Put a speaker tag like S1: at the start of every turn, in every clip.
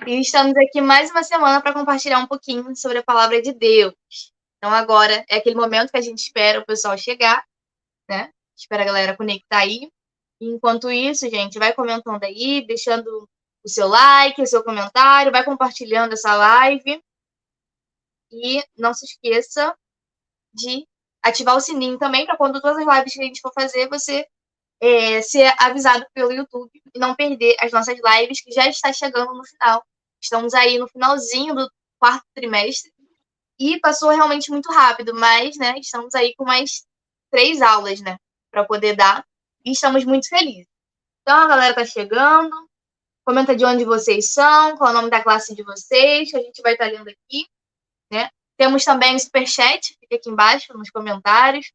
S1: E estamos aqui mais uma semana para compartilhar um pouquinho sobre a palavra de Deus. Então agora é aquele momento que a gente espera o pessoal chegar, né? Espera a galera conectar aí. E enquanto isso, gente, vai comentando aí, deixando o seu like, o seu comentário, vai compartilhando essa live. E não se esqueça de ativar o sininho também para quando todas as lives que a gente for fazer, você ser avisado pelo YouTube e não perder as nossas lives, que já está chegando no final. Estamos aí no finalzinho do quarto trimestre e passou realmente muito rápido, mas, né, estamos aí com mais 3 aulas, né, para poder dar e estamos muito felizes. Então, a galera tá chegando, comenta de onde vocês são, qual é o nome da classe de vocês, que a gente vai estar lendo aqui, né. Temos também o superchat, fica aqui embaixo nos comentários,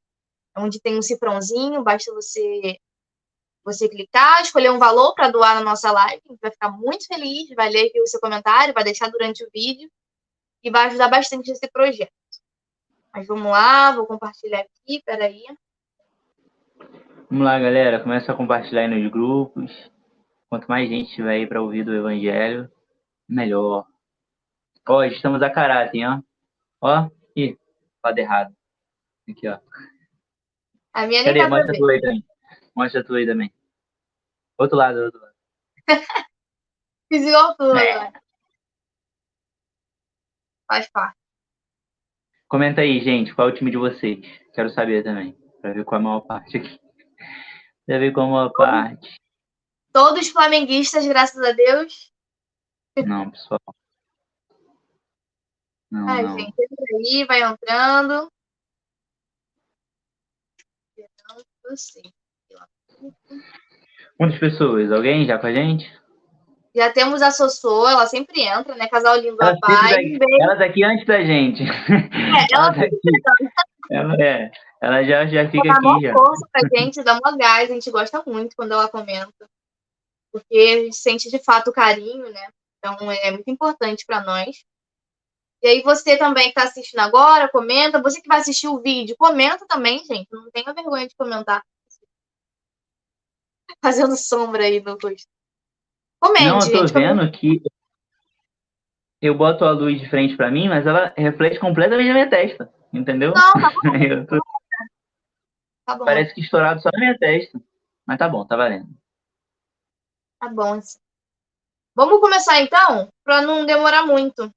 S1: onde tem um cifrãozinho, basta você clicar, escolher um valor para doar na nossa live, a gente vai ficar muito feliz, vai ler aqui o seu comentário, vai deixar durante o vídeo e vai ajudar bastante esse projeto. Mas vamos lá, vou compartilhar aqui, peraí.
S2: Vamos lá, galera, começa a compartilhar aí nos grupos. Quanto mais gente tiver aí para ouvir do Evangelho, melhor. Ó, estamos a caráter, hein, ó. Ó, ih, lado errado. Aqui, ó.
S1: A minha nem
S2: Cadê?
S1: dá pra
S2: Mostra
S1: ver.
S2: a tua aí também. Mostra a tua aí também. Outro lado, outro lado.
S1: Fiz igual tudo agora. Faz parte.
S2: Comenta aí, gente, qual é o time de vocês? Quero saber também, para ver qual é a maior parte aqui. Pra ver qual é a maior parte.
S1: Todos flamenguistas, graças a Deus.
S2: Não, pessoal. Não,
S1: Ai,
S2: não.
S1: gente, entra aí, vai entrando. Não sei.
S2: Quantas pessoas? Alguém já com a gente?
S1: Já temos a Sossô, ela sempre entra, né? Casal lindo
S2: Ela
S1: a paz.
S2: ela tá aqui antes da gente.
S1: Ela
S2: Ela tá aqui. Ela já fica
S1: dá maior
S2: aqui já.
S1: força pra gente, dá maior gás, a gente gosta muito quando ela comenta. Porque a gente sente de fato o carinho, né? Então é muito importante para nós. E aí você também que está assistindo agora, comenta. Você que vai assistir o vídeo, comenta também, gente. Não tenha vergonha de comentar. Fazendo sombra aí no rosto.
S2: Não,
S1: Comente,
S2: eu tô
S1: gente. Comente.
S2: vendo que eu boto a luz de frente pra mim, mas ela reflete completamente na minha testa. Entendeu?
S1: Não, tá bom.
S2: Eu tô-
S1: Tá bom.
S2: Parece que estourado só na minha testa. Mas tá bom, tá valendo.
S1: Tá bom, assim. Vamos começar então, para não demorar muito.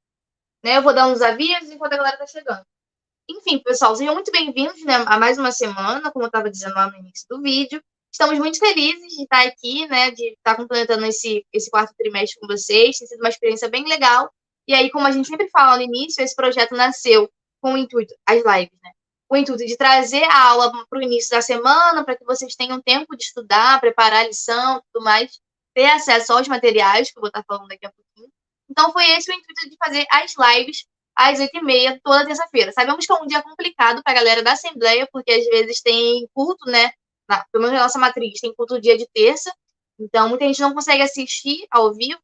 S1: Né? Eu vou dar uns avisos enquanto a galera tá chegando. Enfim, pessoal, sejam muito bem-vindos, né, a mais uma semana, como eu estava dizendo lá no início do vídeo. Estamos muito felizes de estar aqui, né, de estar completando esse quarto trimestre com vocês. Tem sido uma experiência bem legal. E aí, como a gente sempre fala no início, esse projeto nasceu com o intuito, as lives, né, com o intuito de trazer a aula para o início da semana, para que vocês tenham tempo de estudar, preparar a lição, tudo mais, ter acesso aos materiais, que eu vou estar falando daqui a pouquinho. Então, foi esse o intuito de fazer as lives às 8h30, toda terça-feira. Sabemos que é um dia complicado para a galera da Assembleia, porque às vezes tem culto, né? Pelo menos na nossa matriz, tem culto dia de terça. Então, muita gente não consegue assistir ao vivo,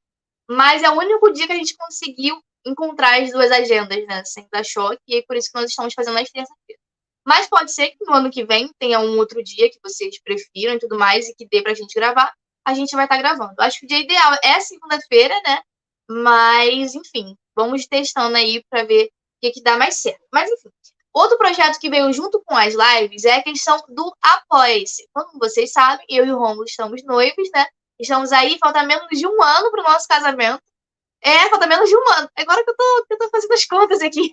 S1: mas é o único dia que a gente conseguiu encontrar as duas agendas, né? Sem dar choque, e é por isso que nós estamos fazendo as terça-feira. Mas pode ser que no ano que vem tenha um outro dia que vocês prefiram e tudo mais, e que dê pra gente gravar, a gente vai estar gravando. Acho que o dia ideal é segunda-feira, né? Mas, enfim, vamos testando aí para ver o que dá mais certo. Mas, enfim, outro projeto que veio junto com as lives é a questão do Apoia-se. Como vocês sabem, eu e o Romulo estamos noivos, né? Estamos aí, falta menos de um ano para o nosso casamento. Falta menos de um ano. Agora que eu tô fazendo as contas aqui.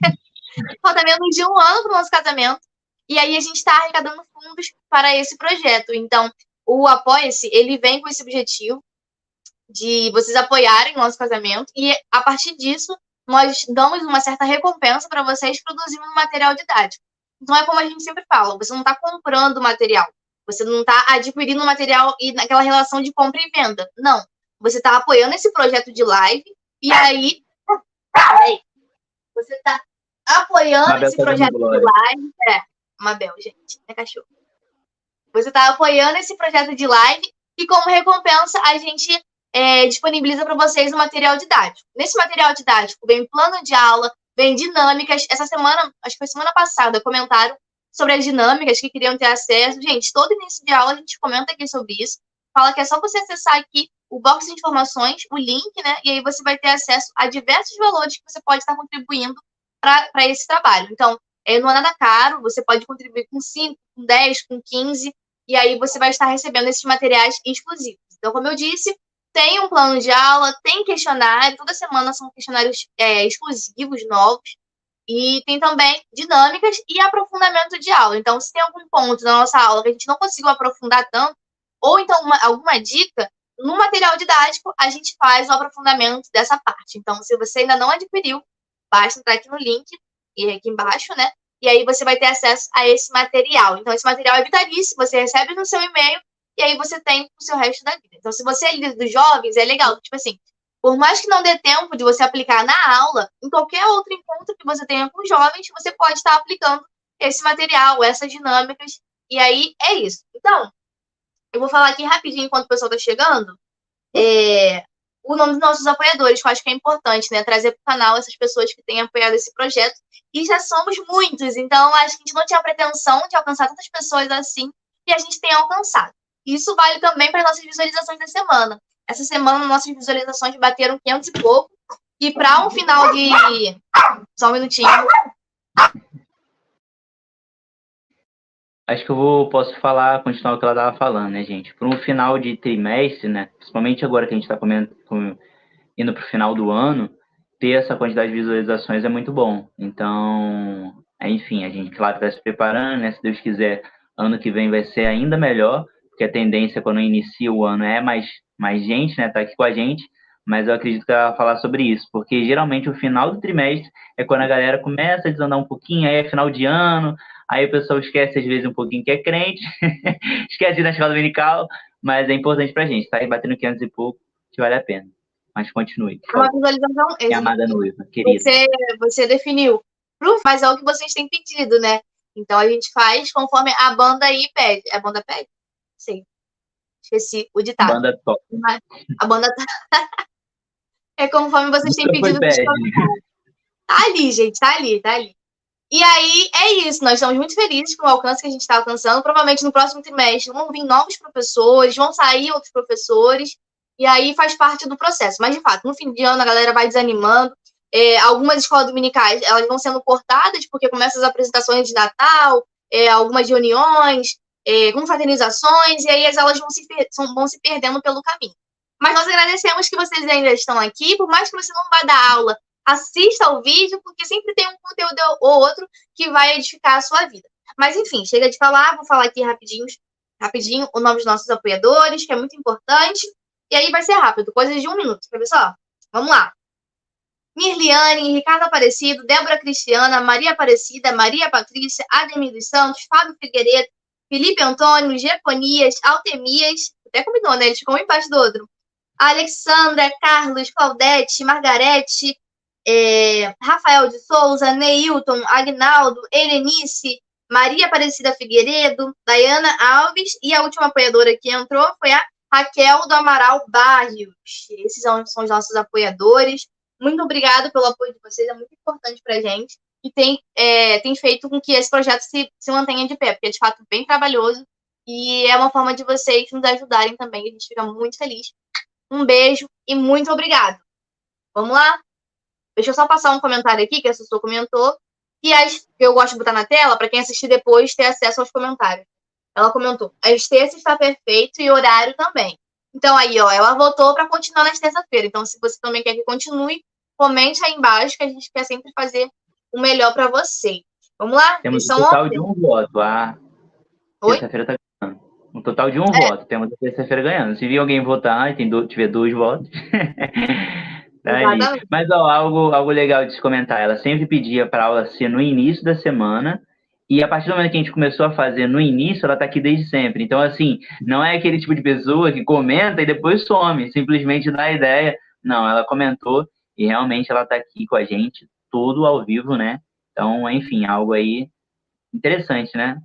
S1: Falta menos de um ano para o nosso casamento. E aí a gente está arrecadando fundos para esse projeto. Então, o Apoia-se, ele vem com esse objetivo de vocês apoiarem o nosso casamento e, a partir disso, nós damos uma certa recompensa para vocês produzindo um material didático. Então, é como a gente sempre fala, você não está comprando material, você não está adquirindo material e naquela relação de compra e venda. Não. Você está apoiando esse projeto de live e aí você está apoiando
S2: Mabel
S1: esse
S2: tá dando
S1: projeto de
S2: glória.
S1: live. Mabel, gente, é cachorro. Você está apoiando esse projeto de live e, como recompensa, a gente disponibiliza para vocês o material didático. Nesse material didático vem plano de aula, vem dinâmicas. Essa semana, acho que foi semana passada, comentaram sobre as dinâmicas que queriam ter acesso. Gente, todo início de aula a gente comenta aqui sobre isso. Fala que é só você acessar aqui o box de informações, o link, né? E aí você vai ter acesso a diversos valores que você pode estar contribuindo para esse trabalho. Então, não é nada caro, você pode contribuir com 5, com 10, com 15, e aí você vai estar recebendo esses materiais exclusivos. Então, como eu disse, tem um plano de aula, tem questionário, toda semana são questionários exclusivos, novos, e tem também dinâmicas e aprofundamento de aula. Então, se tem algum ponto da nossa aula que a gente não conseguiu aprofundar tanto, ou então alguma dica, no material didático a gente faz o aprofundamento dessa parte. Então, se você ainda não adquiriu, basta entrar aqui no link, e aqui embaixo, né? E aí você vai ter acesso a esse material. Então, esse material é vitalício, você recebe no seu e-mail, e aí você tem o seu resto da vida. Então, se você é líder dos jovens, é legal. Tipo assim, por mais que não dê tempo de você aplicar na aula, em qualquer outro encontro que você tenha com jovens, você pode estar aplicando esse material, essas dinâmicas, e aí é isso. Então, eu vou falar aqui rapidinho enquanto o pessoal está chegando, o nome dos nossos apoiadores, que eu acho que é importante, né? Trazer para o canal essas pessoas que têm apoiado esse projeto, e já somos muitos, então acho que a gente não tinha pretensão de alcançar tantas pessoas assim, e a gente tem alcançado. Isso vale também para as nossas visualizações da semana. Essa semana, nossas visualizações bateram 500 e pouco. E para um final de... Só um minutinho.
S2: Acho que eu posso falar, continuar o que ela estava falando, né, gente? Para um final de trimestre, né? Principalmente agora que a gente está indo para o final do ano, ter essa quantidade de visualizações é muito bom. Então, enfim, a gente, claro, está se preparando, né? Se Deus quiser, ano que vem vai ser ainda melhor, porque a tendência quando inicia o ano é mais gente, né? Tá aqui com a gente, mas eu acredito que ela vai falar sobre isso, porque geralmente o final do trimestre é quando a galera começa a desandar um pouquinho, aí é final de ano, aí o pessoal esquece às vezes um pouquinho que é crente, esquece de ir na escola dominical, mas é importante pra gente, tá aí batendo 500 e pouco, que vale a pena. Mas continue.
S1: Uma visualização,
S2: minha amada noiva, querida.
S1: Você definiu, mas é o que vocês têm pedido, né? Então a gente faz conforme a banda aí pede. A banda pede? Sim. Esqueci o ditado.
S2: Banda top.
S1: A banda é conforme vocês têm pedido. Tá ali, gente, tá ali. E aí, é isso. Nós estamos muito felizes com o alcance que a gente está alcançando. Provavelmente no próximo trimestre vão vir novos professores, vão sair outros professores, e aí faz parte do processo. Mas, de fato, no fim de ano a galera vai desanimando. Algumas escolas dominicais, elas vão sendo cortadas, porque começam as apresentações de Natal, algumas reuniões, confraternizações, e aí as aulas vão se perdendo pelo caminho. Mas nós agradecemos que vocês ainda estão aqui, por mais que você não vá dar aula, assista ao vídeo, porque sempre tem um conteúdo ou outro que vai edificar a sua vida. Mas, enfim, chega de falar, vou falar aqui rapidinho o nome dos nossos apoiadores, que é muito importante. E aí vai ser rápido, coisas de 1 minuto, quer ver só? Vamos lá. Mirliane, Ricardo Aparecido, Débora Cristiana, Maria Aparecida, Maria Patrícia, Ademir dos Santos, Fábio Figueiredo, Felipe Antônio, Jefonias, Altemias, até combinou, né? Eles ficam um embaixo do outro. Alexandra, Carlos, Claudete, Margarete, Rafael de Souza, Neilton, Agnaldo, Erenice, Maria Aparecida Figueiredo, Dayana Alves, e a última apoiadora que entrou foi a Raquel do Amaral Barrios. Esses são os nossos apoiadores. Muito obrigada pelo apoio de vocês, é muito importante para a gente e tem feito com que esse projeto se mantenha de pé, porque é de fato bem trabalhoso e é uma forma de vocês nos ajudarem também. A gente fica muito feliz. Um beijo e muito obrigado. Vamos lá? Deixa eu só passar um comentário aqui que a Sussu comentou, que eu gosto de botar na tela para quem assistir depois ter acesso aos comentários. Ela comentou: às terças está perfeito e horário também. Então aí, ó, ela voltou para continuar nas terça-feira. Então, se você também quer que continue, comente aí embaixo que a gente quer sempre fazer o melhor para você. Vamos lá?
S2: Temos um total de 1 voto. A terça-feira está ganhando. Um total de 1 voto. Temos a terça-feira ganhando. Se vir alguém votar e tiver 2 votos. Mas ó, algo legal de se comentar. Ela sempre pedia para a aula ser no início da semana. E a partir do momento que a gente começou a fazer no início, ela está aqui desde sempre. Então, assim, não é aquele tipo de pessoa que comenta e depois some, simplesmente dá a ideia. Não, ela comentou e realmente ela está aqui com a gente, tudo ao vivo, né? Então, enfim, algo aí interessante, né?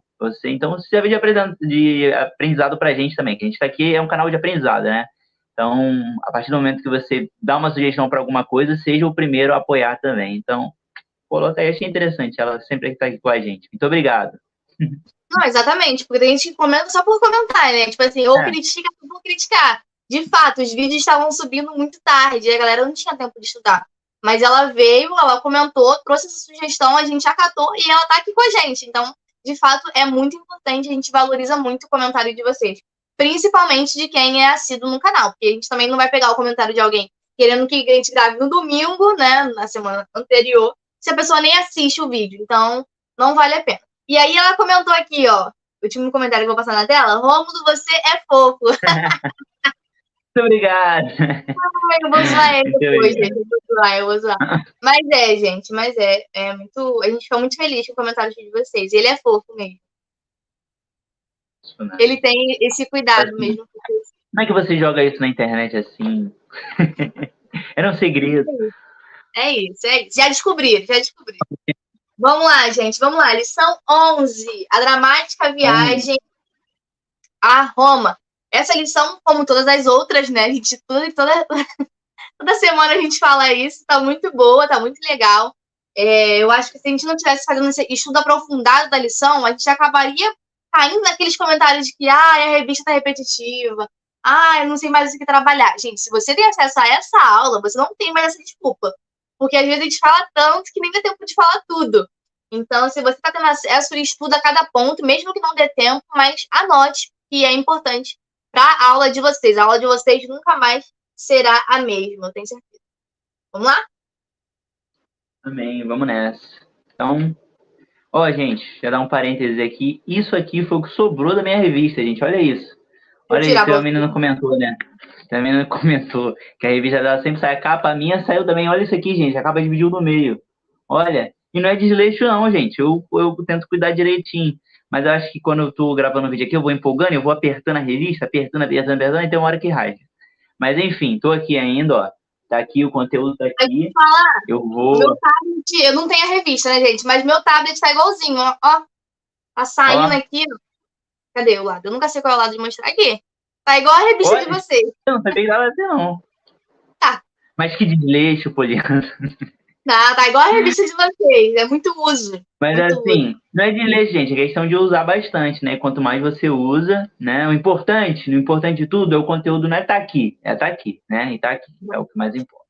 S2: Então, serve de aprendizado para a gente também, que a gente está aqui, é um canal de aprendizado, né? Então, a partir do momento que você dá uma sugestão para alguma coisa, seja o primeiro a apoiar também. Então, coloca aí, achei interessante, ela sempre está aqui com a gente. Muito obrigado.
S1: Não, exatamente, porque tem gente que comenta só por comentar, né? Tipo assim, ou critica por criticar. de fato, os vídeos estavam subindo muito tarde, e a galera não tinha tempo de estudar. Mas ela veio, ela comentou, trouxe essa sugestão, a gente acatou e ela tá aqui com a gente. Então, de fato, é muito importante, a gente valoriza muito o comentário de vocês. Principalmente de quem é assíduo no canal, porque a gente também não vai pegar o comentário de alguém querendo que a gente grave no domingo, né, na semana anterior, se a pessoa nem assiste o vídeo. Então, não vale a pena. E aí ela comentou aqui, ó, o último comentário que eu vou passar na tela, Rômulo, você é fofo.
S2: Muito obrigado.
S1: Eu vou zoar ele
S2: Muito
S1: depois,
S2: obrigado.
S1: gente. Eu vou zoar. Mas gente, é muito. A gente fica muito feliz com o comentário de vocês. Ele é fofo mesmo. Ele tem esse cuidado
S2: Assim,
S1: mesmo.
S2: como é que você joga isso na internet assim? Era um segredo.
S1: É isso. Já descobri. Vamos lá, gente. Vamos lá. Lição 11. A dramática viagem a Roma. Essa lição, como todas as outras, né? A gente, toda semana a gente fala isso. Tá muito boa, tá muito legal. Eu acho que se a gente não tivesse fazendo esse estudo aprofundado da lição, a gente acabaria caindo naqueles comentários de que a revista tá repetitiva, eu não sei mais o que trabalhar. Gente, se você tem acesso a essa aula, você não tem mais essa desculpa. Porque às vezes a gente fala tanto que nem dá tempo de falar tudo. Então, se você está tendo acesso, estuda cada ponto, mesmo que não dê tempo, mas anote, que é importante para a aula de vocês. A aula de vocês nunca mais será a mesma, eu tenho certeza. Vamos lá?
S2: Amém, vamos nessa. Então, gente, já dar um parêntese aqui. Isso aqui foi o que sobrou da minha revista, gente. Olha isso. Olha isso, a menina comentou, né? A menina comentou que a revista dela sempre sai a capa, a minha saiu também. Olha isso aqui, gente, a capa dividiu no meio. Olha, e não é desleixo não, gente. Eu tento cuidar direitinho. Mas eu acho que quando eu tô gravando o vídeo aqui, eu vou empolgando, eu vou apertando a revista, apertando, e tem uma hora que rasga. Mas enfim, tô aqui ainda, ó. Tá aqui, o conteúdo tá aqui. Eu vou...
S1: Meu tablet, eu não tenho a revista, né, gente? Mas meu tablet tá igualzinho, ó. Tá saindo aqui. Cadê o lado? Eu nunca sei qual é o lado de mostrar aqui. Tá igual a revista de vocês.
S2: Eu não sabia que dava assim, não.
S1: Tá.
S2: Mas que desleixo, Poliana.
S1: Não, tá igual a revista de vocês. É muito uso.
S2: Mas
S1: muito
S2: assim,
S1: uso.
S2: não é desleixo, gente. É questão de usar bastante, né? Quanto mais você usa, né? O importante de tudo é o conteúdo não é estar aqui. É estar aqui, né? E estar aqui. É o que mais importa.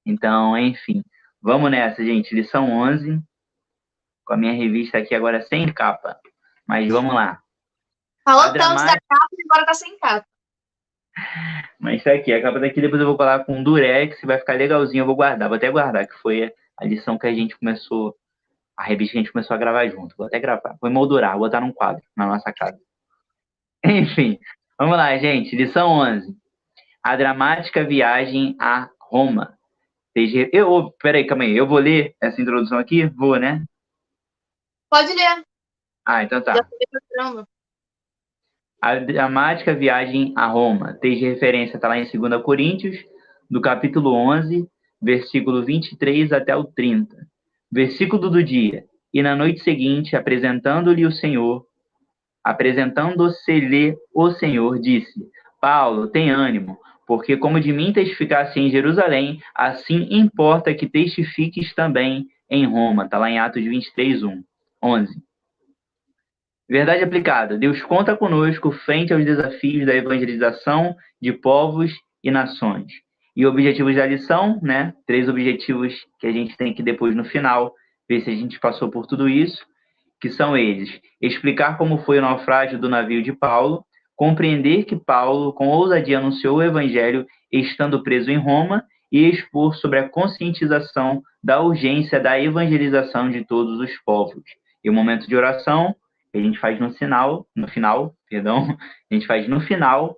S2: Então, enfim. Vamos nessa, gente. Lição 11. Com a minha revista aqui agora sem capa. Mas vamos lá.
S1: Falou tanto da capa e agora tá sem capa.
S2: Mas tá aqui. A capa daqui depois eu vou colar com durex. Vai ficar legalzinho. Eu vou guardar. Vou até guardar, que foi a lição que a gente começou... A revista que a gente começou a gravar junto. Vou até gravar. Vou emoldurar. Vou botar num quadro na nossa casa. Enfim. Vamos lá, gente. Lição 11. A dramática viagem a Roma. Peraí, calma aí. Eu vou ler essa introdução aqui? Vou, né?
S1: Pode ler.
S2: Então tá. A dramática viagem a Roma. Desde referência, está lá em 2 Coríntios, do capítulo 11, versículo 23 até o 30. Versículo do dia. E na noite seguinte, apresentando-se-lhe o Senhor, disse: Paulo, tem ânimo, porque como de mim testificaste em Jerusalém, assim importa que testifiques também em Roma. Está lá em Atos 23, 11. Verdade aplicada. Deus conta conosco frente aos desafios da evangelização de povos e nações. E objetivos da lição, né? 3 objetivos que a gente tem que depois no final ver se a gente passou por tudo isso, que são eles: explicar como foi o naufrágio do navio de Paulo, compreender que Paulo com ousadia anunciou o evangelho estando preso em Roma e expor sobre a conscientização da urgência da evangelização de todos os povos. E o momento de oração a gente faz no final, a gente faz no final,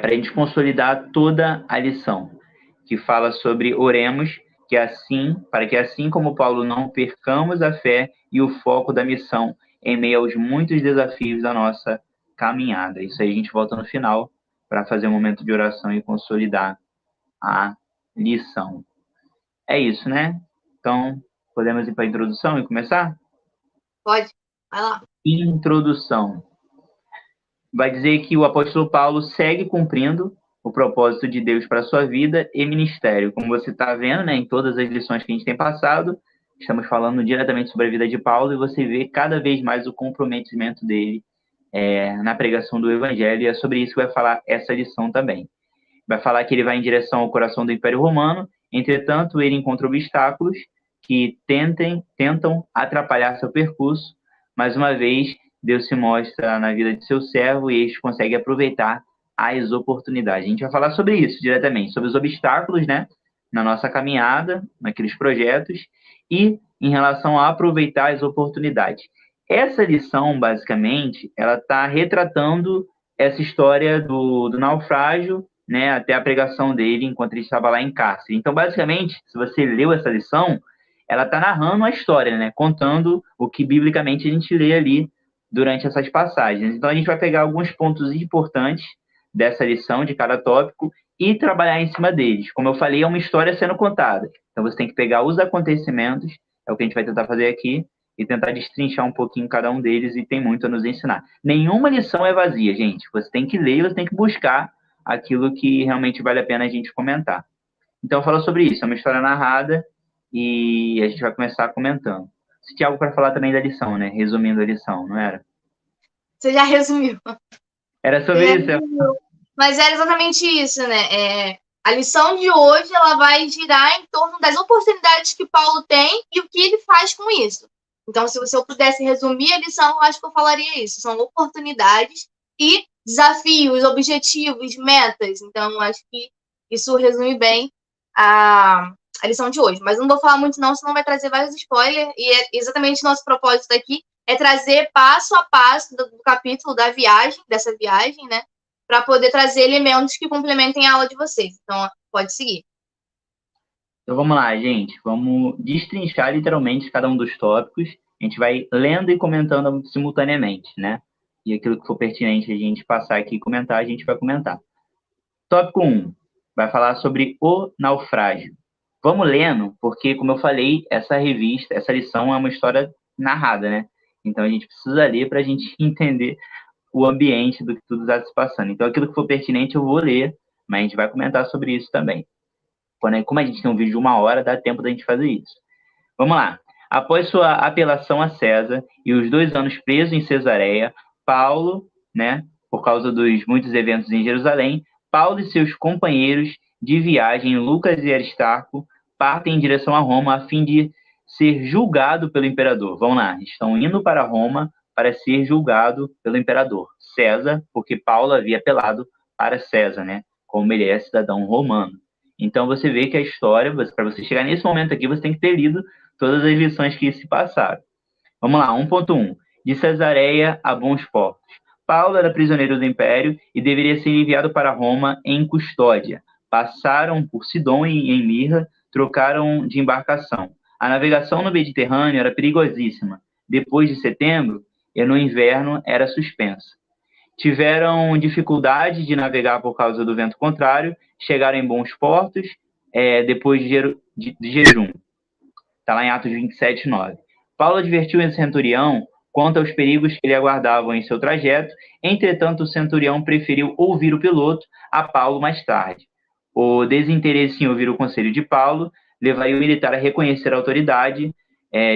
S2: para a gente consolidar toda a lição, que fala sobre oremos, para que assim como Paulo não percamos a fé e o foco da missão em meio aos muitos desafios da nossa caminhada. Isso aí a gente volta no final para fazer um momento de oração e consolidar a lição. É isso, né? Então, podemos ir para a introdução e começar?
S1: Pode, vai lá.
S2: Introdução. Vai dizer que o apóstolo Paulo segue cumprindo o propósito de Deus para a sua vida e ministério. Como você está vendo, né, em todas as lições que a gente tem passado, estamos falando diretamente sobre a vida de Paulo e você vê cada vez mais o comprometimento dele na pregação do evangelho, e é sobre isso que vai falar essa lição também. vai falar que ele vai em direção ao coração do Império Romano, entretanto, ele encontra obstáculos que tentam atrapalhar seu percurso. Mais uma vez, Deus se mostra na vida de seu servo e eles conseguem aproveitar as oportunidades. A gente vai falar sobre isso diretamente, sobre os obstáculos, né, na nossa caminhada, naqueles projetos, e em relação a aproveitar as oportunidades. Essa lição, basicamente, ela está retratando essa história do naufrágio, né, até a pregação dele enquanto ele estava lá em cárcere. Então, basicamente, se você leu essa lição, ela está narrando a história, né, contando o que biblicamente a gente lê ali durante essas passagens. Então, a gente vai pegar alguns pontos importantes dessa lição, de cada tópico, e trabalhar em cima deles. Como eu falei, é uma história sendo contada. Então, você tem que pegar os acontecimentos, é o que a gente vai tentar fazer aqui, e tentar destrinchar um pouquinho cada um deles, e tem muito a nos ensinar. Nenhuma lição é vazia, gente. Você tem que ler, você tem que buscar aquilo que realmente vale a pena a gente comentar. Então, fala sobre isso. É uma história narrada e a gente vai começar comentando. Você tinha algo para falar também da lição, né? Resumindo a lição, não era?
S1: Você já resumiu.
S2: Era sobre isso.
S1: Mas era exatamente isso, né? A lição de hoje ela vai girar em torno das oportunidades que Paulo tem e o que ele faz com isso. Então, se eu pudesse resumir a lição, eu acho que eu falaria isso. São oportunidades e desafios, objetivos, metas. Então, eu acho que isso resume bem a lição de hoje. Mas não vou falar muito não, senão vai trazer vários spoilers. E é exatamente nosso propósito aqui é trazer passo a passo do capítulo dessa viagem, né? Para poder trazer elementos que complementem a aula de vocês. Então, pode seguir.
S2: Então vamos lá, gente. Vamos destrinchar literalmente cada um dos tópicos. A gente vai lendo e comentando simultaneamente, né? E aquilo que for pertinente a gente passar aqui e comentar, a gente vai comentar. Tópico 1. Vai falar sobre o naufrágio. Vamos lendo, porque, como eu falei, essa revista, essa lição é uma história narrada, né? Então a gente precisa ler para a gente entender o ambiente do que tudo está se passando. Então aquilo que for pertinente eu vou ler, mas a gente vai comentar sobre isso também. Como a gente tem um vídeo de 1 hora, dá tempo da gente fazer isso. Vamos lá. Após sua apelação a César e os 2 anos preso em Cesareia, Paulo, né, por causa dos muitos eventos em Jerusalém, Paulo e seus companheiros de viagem, Lucas e Aristarco, partem em direção a Roma a fim de ser julgado pelo imperador. Vamos lá, estão indo para Roma para ser julgado pelo imperador César, porque Paulo havia apelado para César, né, como ele é cidadão romano. Então você vê que a história, para você chegar nesse momento aqui, você tem que ter lido todas as lições que se passaram. Vamos lá, 1.1. De Cesareia a bons portos. Paulo era prisioneiro do Império e deveria ser enviado para Roma em custódia. Passaram por Sidom e em Mirra, trocaram de embarcação. A navegação no Mediterrâneo era perigosíssima. Depois de setembro, e no inverno, era suspensa. Tiveram dificuldade de navegar por causa do vento contrário, chegaram em bons portos depois de jejum. Está lá em Atos 27, 9. Paulo advertiu o centurião quanto aos perigos que lhe aguardavam em seu trajeto, entretanto o centurião preferiu ouvir o piloto a Paulo mais tarde. O desinteresse em ouvir o conselho de Paulo levaria o militar a reconhecer a autoridade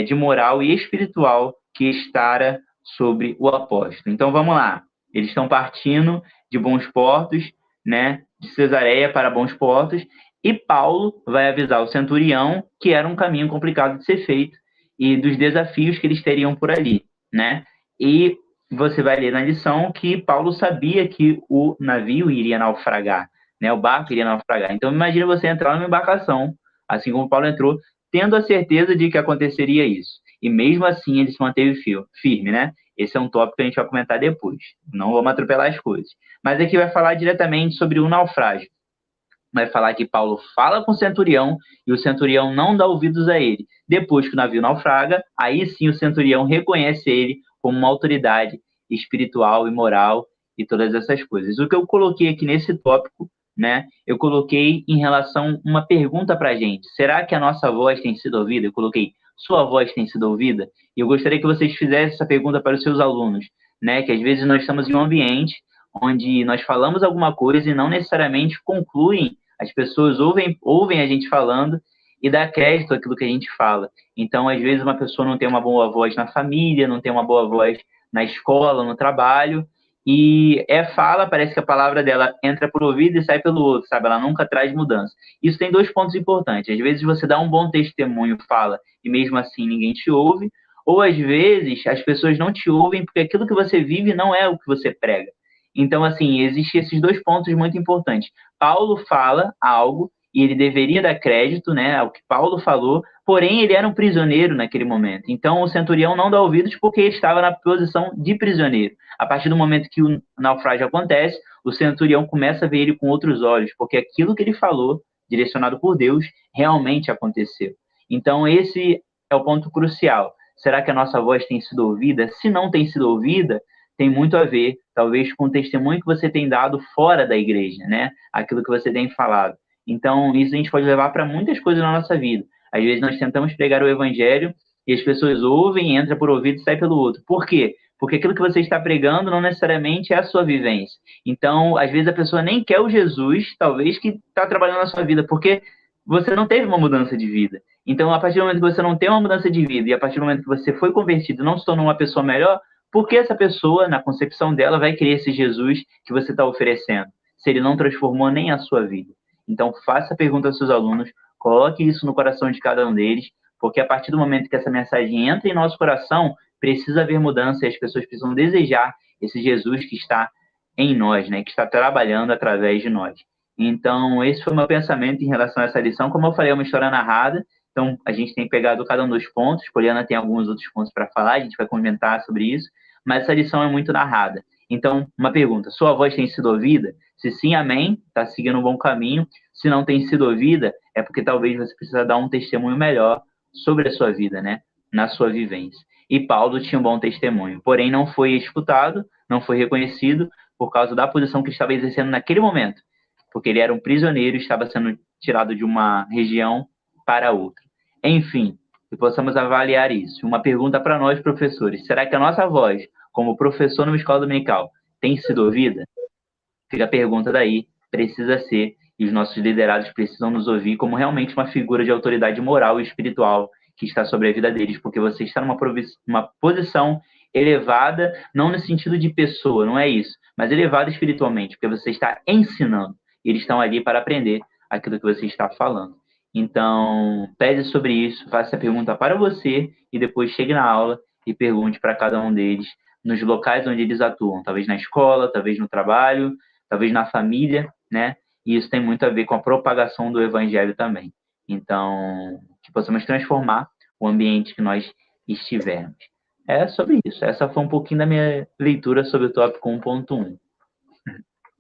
S2: de moral e espiritual que estara sobre o apóstolo. Então vamos lá. Eles estão partindo de bons portos, né, de Cesareia para bons portos, e Paulo vai avisar o centurião que era um caminho complicado de ser feito e dos desafios que eles teriam por ali, né? E você vai ler na lição que Paulo sabia que o navio iria naufragar, né? O barco iria naufragar. Então imagina você entrar numa embarcação, assim como Paulo entrou, tendo a certeza de que aconteceria isso. E mesmo assim ele se manteve firme, né? Esse é um tópico que a gente vai comentar depois. Não vamos atropelar as coisas. Mas aqui vai falar diretamente sobre o naufrágio. Vai falar que Paulo fala com o centurião e o centurião não dá ouvidos a ele. Depois que o navio naufraga, aí sim o centurião reconhece ele como uma autoridade espiritual e moral e todas essas coisas. O que eu coloquei aqui nesse tópico, né? Eu coloquei em relação a uma pergunta para a gente. Será que a nossa voz tem sido ouvida? Eu coloquei, sua voz tem sido ouvida? E eu gostaria que vocês fizessem essa pergunta para os seus alunos, né? Que às vezes nós estamos em um ambiente onde nós falamos alguma coisa e não necessariamente concluem. As pessoas ouvem a gente falando e dá crédito àquilo que a gente fala. Então, às vezes, uma pessoa não tem uma boa voz na família, não tem uma boa voz na escola, no trabalho, e fala, parece que a palavra dela entra por ouvido e sai pelo outro, sabe? Ela nunca traz mudança. Isso tem dois pontos importantes. Às vezes você dá um bom testemunho, fala, e mesmo assim ninguém te ouve, ou às vezes as pessoas não te ouvem porque aquilo que você vive não é o que você prega. Então, assim, existem esses dois pontos muito importantes. Paulo fala algo e ele deveria dar crédito, né, ao que Paulo falou, porém ele era um prisioneiro naquele momento. Então o centurião não dá ouvidos porque ele estava na posição de prisioneiro. A partir do momento que o naufrágio acontece, o centurião começa a ver ele com outros olhos, porque aquilo que ele falou, direcionado por Deus, realmente aconteceu. Então esse é o ponto crucial. Será que a nossa voz tem sido ouvida? Se não tem sido ouvida, tem muito a ver, talvez, com o testemunho que você tem dado fora da igreja, né? Aquilo que você tem falado. Então, isso a gente pode levar para muitas coisas na nossa vida. Às vezes nós tentamos pregar o evangelho e as pessoas ouvem, entra por ouvido e sai pelo outro. Por quê? Porque aquilo que você está pregando não necessariamente é a sua vivência. Então, às vezes a pessoa nem quer o Jesus, talvez, que está trabalhando na sua vida, porque você não teve uma mudança de vida. Então, a partir do momento que você não tem uma mudança de vida e a partir do momento que você foi convertido e não se tornou uma pessoa melhor, por que essa pessoa, na concepção dela, vai querer esse Jesus que você está oferecendo, se ele não transformou nem a sua vida? Então, faça a pergunta aos seus alunos, coloque isso no coração de cada um deles, porque a partir do momento que essa mensagem entra em nosso coração, precisa haver mudança e as pessoas precisam desejar esse Jesus que está em nós, né, que está trabalhando através de nós. Então, esse foi o meu pensamento em relação a essa lição. Como eu falei, é uma história narrada, então a gente tem pegado cada um dos pontos, Poliana tem alguns outros pontos para falar, a gente vai comentar sobre isso, mas essa lição é muito narrada. Então, uma pergunta, sua voz tem sido ouvida? Se sim, amém, está seguindo um bom caminho. Se não tem sido ouvida, é porque talvez você precisa dar um testemunho melhor sobre a sua vida, né? Na sua vivência. E Paulo tinha um bom testemunho, porém não foi escutado, não foi reconhecido por causa da posição que estava exercendo naquele momento, porque ele era um prisioneiro e estava sendo tirado de uma região para outra. Enfim, que possamos avaliar isso. Uma pergunta para nós, professores. Será que a nossa voz, como professor numa escola dominical, tem sido ouvida? Fica a pergunta daí, precisa ser, e os nossos liderados precisam nos ouvir como realmente uma figura de autoridade moral e espiritual que está sobre a vida deles, porque você está numa posição elevada, não no sentido de pessoa, não é isso, mas elevada espiritualmente, porque você está ensinando, e eles estão ali para aprender aquilo que você está falando. Então, pede sobre isso, faça a pergunta para você, e depois chegue na aula e pergunte para cada um deles, nos locais onde eles atuam, talvez na escola, talvez no trabalho, talvez na família, né? E isso tem muito a ver com a propagação do evangelho também. Então, que possamos transformar o ambiente que nós estivermos. É sobre isso. Essa foi um pouquinho da minha leitura sobre o tópico 1.1.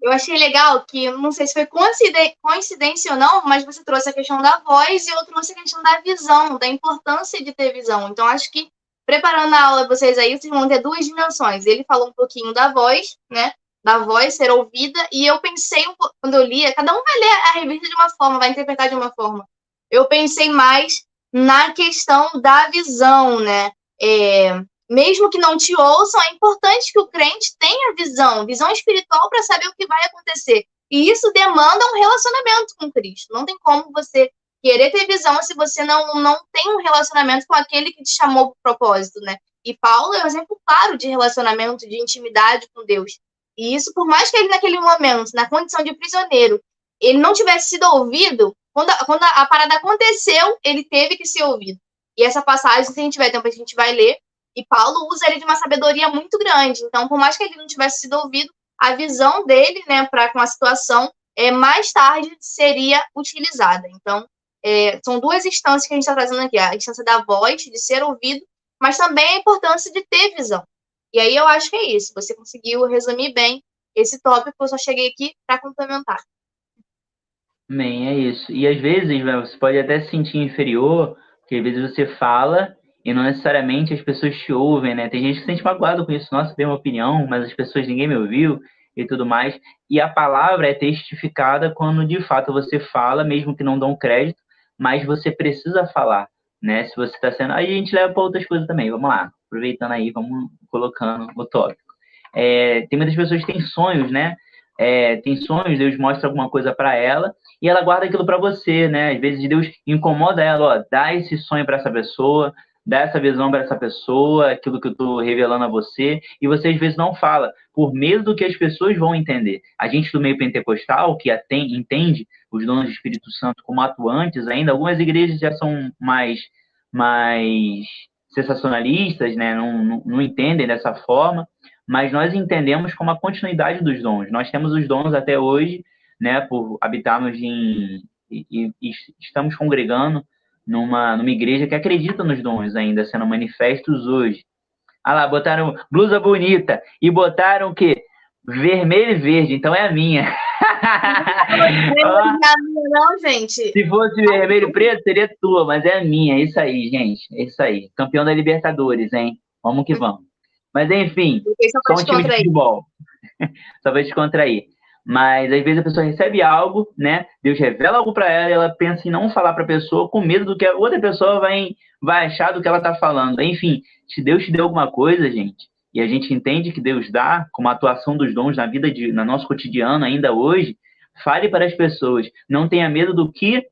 S1: Eu achei legal que, não sei se foi coincidência ou não, mas você trouxe a questão da voz e eu trouxe a questão da visão, da importância de ter visão. Então, acho que, preparando a aula vocês aí, vocês vão ter duas dimensões. Ele falou um pouquinho da voz, né? Da voz ser ouvida, e eu pensei, quando eu lia, cada um vai ler a revista de uma forma, vai interpretar de uma forma. Eu pensei mais na questão da visão, né? Mesmo que não te ouçam, é importante que o crente tenha visão espiritual para saber o que vai acontecer. E isso demanda um relacionamento com Cristo. Não tem como você querer ter visão se você não tem um relacionamento com aquele que te chamou para o propósito, né? E Paulo é um exemplo claro de relacionamento, de intimidade com Deus. E isso, por mais que ele, naquele momento, na condição de prisioneiro, ele não tivesse sido ouvido, quando a parada aconteceu, ele teve que ser ouvido. E essa passagem, se a gente tiver tempo, a gente vai ler. E Paulo usa ele de uma sabedoria muito grande. Então, por mais que ele não tivesse sido ouvido, a visão dele, né, com a situação, mais tarde seria utilizada. Então, são duas instâncias que a gente está trazendo aqui. A instância da voz, de ser ouvido, mas também a importância de ter visão. E aí eu acho que é isso. Você conseguiu resumir bem esse tópico, eu só cheguei aqui para complementar.
S2: Bem, é isso. E às vezes, você pode até se sentir inferior, porque às vezes você fala e não necessariamente as pessoas te ouvem, né? Tem gente que se sente magoado com isso. Nossa, dei uma opinião, mas as pessoas, ninguém me ouviu e tudo mais. E a palavra é testificada quando, de fato, você fala, mesmo que não dão crédito, mas você precisa falar, né? Se você está sendo... Aí a gente leva para outras coisas também. Vamos lá. Aproveitando aí, vamos colocando o tópico. Tem muitas pessoas que têm sonhos, né? Tem sonhos, Deus mostra alguma coisa para ela e ela guarda aquilo para você, né? Às vezes Deus incomoda ela, ó, dá esse sonho para essa pessoa, dar essa visão para essa pessoa, aquilo que eu estou revelando a você, e você às vezes não fala, por medo do que as pessoas vão entender. A gente do meio pentecostal, que entende os dons do Espírito Santo como atuantes ainda, algumas igrejas já são mais sensacionalistas, né? Não entendem dessa forma, mas nós entendemos como a continuidade dos dons. Nós temos os dons até hoje, né? Por habitarmos e estamos congregando numa igreja que acredita nos dons ainda sendo manifestos hoje. Ah lá, botaram blusa bonita e botaram o quê? Vermelho e verde, então é a minha.
S1: Não, gente.
S2: Se fosse vermelho e preto, seria tua, mas é a minha. É isso aí, gente. É isso aí. Campeão da Libertadores, hein? Vamos que vamos. Mas enfim, só um time de futebol. Só vai descontrair. Mas às vezes a pessoa recebe algo, né? Deus revela algo para ela e ela pensa em não falar para a pessoa com medo do que a outra pessoa vai achar do que ela está falando. Enfim, se Deus te deu alguma coisa, gente, e a gente entende que Deus dá, como a atuação dos dons na vida, no nosso cotidiano ainda hoje, fale para as pessoas. Não tenha medo do que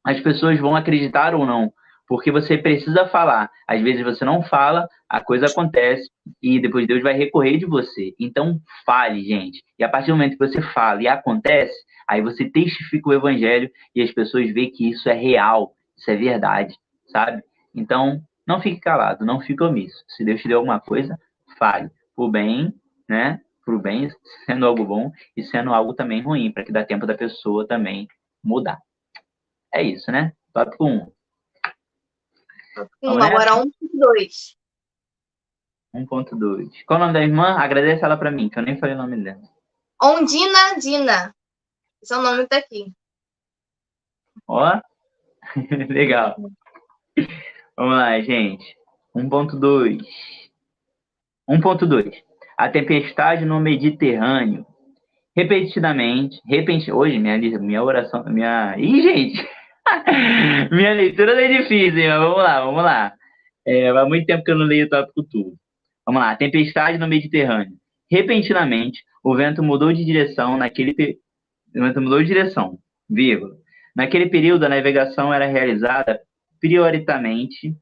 S2: as pessoas vão acreditar ou não, porque você precisa falar. Às vezes você não fala, a coisa acontece e depois Deus vai recorrer de você. Então, fale, gente. E a partir do momento que você fala e acontece, aí você testifica o evangelho e as pessoas veem que isso é real, isso é verdade, sabe? Então, não fique calado, não fique omisso. Se Deus te deu alguma coisa, fale. Por bem, né? Por bem, sendo algo bom e sendo algo também ruim, para que dá tempo da pessoa também mudar. É isso, né? Tópico 1.
S1: Agora 1.2.
S2: 1.2. Qual o nome da irmã? Agradece ela pra mim, que eu nem falei o nome dela.
S1: Ondina Dina. Esse é o nome daqui.
S2: Ó, legal. Vamos lá, gente. 1.2. 1.2. A tempestade no Mediterrâneo. Hoje minha oração, Ih, gente! Minha leitura é difícil, mas vamos lá. Há muito tempo que eu não leio o tópico tudo. Vamos lá. Tempestade no Mediterrâneo. Repentinamente, o vento mudou de direção vírgula. Naquele período, a navegação era realizada prioritariamente,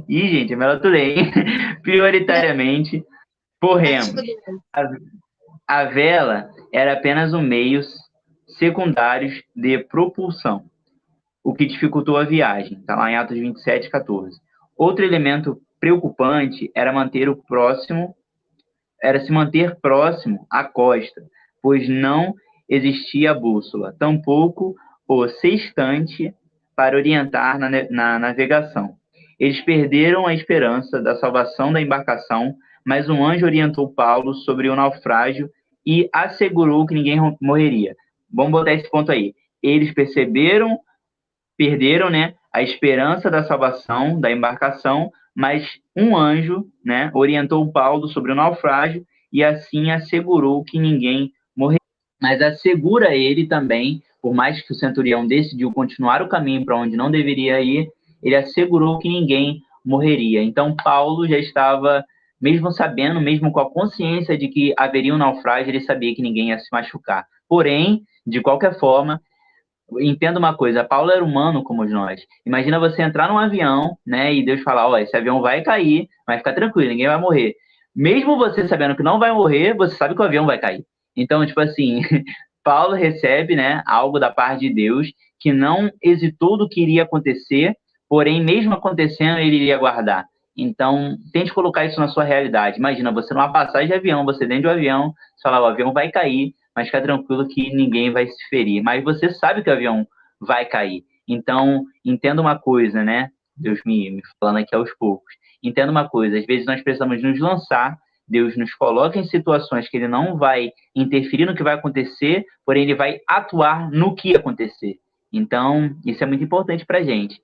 S2: ih, gente, é melhor tu ler, hein? Prioritariamente por remos. A vela era apenas um meio secundário de propulsão, o que dificultou a viagem. Está lá em Atos 27, 14. Outro elemento preocupante era se manter próximo à costa, pois não existia bússola, tampouco o sextante para orientar na navegação. Eles perderam a esperança da salvação da embarcação, mas um anjo orientou Paulo sobre o naufrágio e assegurou que ninguém morreria. Vamos botar esse ponto aí. Eles perderam, né, a esperança da salvação da embarcação, mas um anjo, né, orientou Paulo sobre o naufrágio e assim assegurou que ninguém morreria. Mas assegura ele também, por mais que o centurião decidiu continuar o caminho para onde não deveria ir, ele assegurou que ninguém morreria. Então Paulo já estava, mesmo sabendo, mesmo com a consciência de que haveria um naufrágio, ele sabia que ninguém ia se machucar. Porém, de qualquer forma, entenda uma coisa, Paulo era humano como nós. Imagina você entrar num avião, né, e Deus falar, ó, esse avião vai cair, mas fica tranquilo, ninguém vai morrer. Mesmo você sabendo que não vai morrer, você sabe que o avião vai cair. Então, tipo assim, Paulo recebe, né, algo da parte de Deus que não hesitou do que iria acontecer, porém, mesmo acontecendo, ele iria guardar. Então, tente colocar isso na sua realidade. Imagina, você numa passagem de avião, você dentro do avião, você fala, o avião vai cair, mas fica tranquilo que ninguém vai se ferir. Mas você sabe que o avião vai cair. Então, entenda uma coisa, né? Deus me falando aqui aos poucos. Entenda uma coisa, às vezes nós precisamos nos lançar, Deus nos coloca em situações que ele não vai interferir no que vai acontecer, porém ele vai atuar no que acontecer. Então, isso é muito importante para a gente.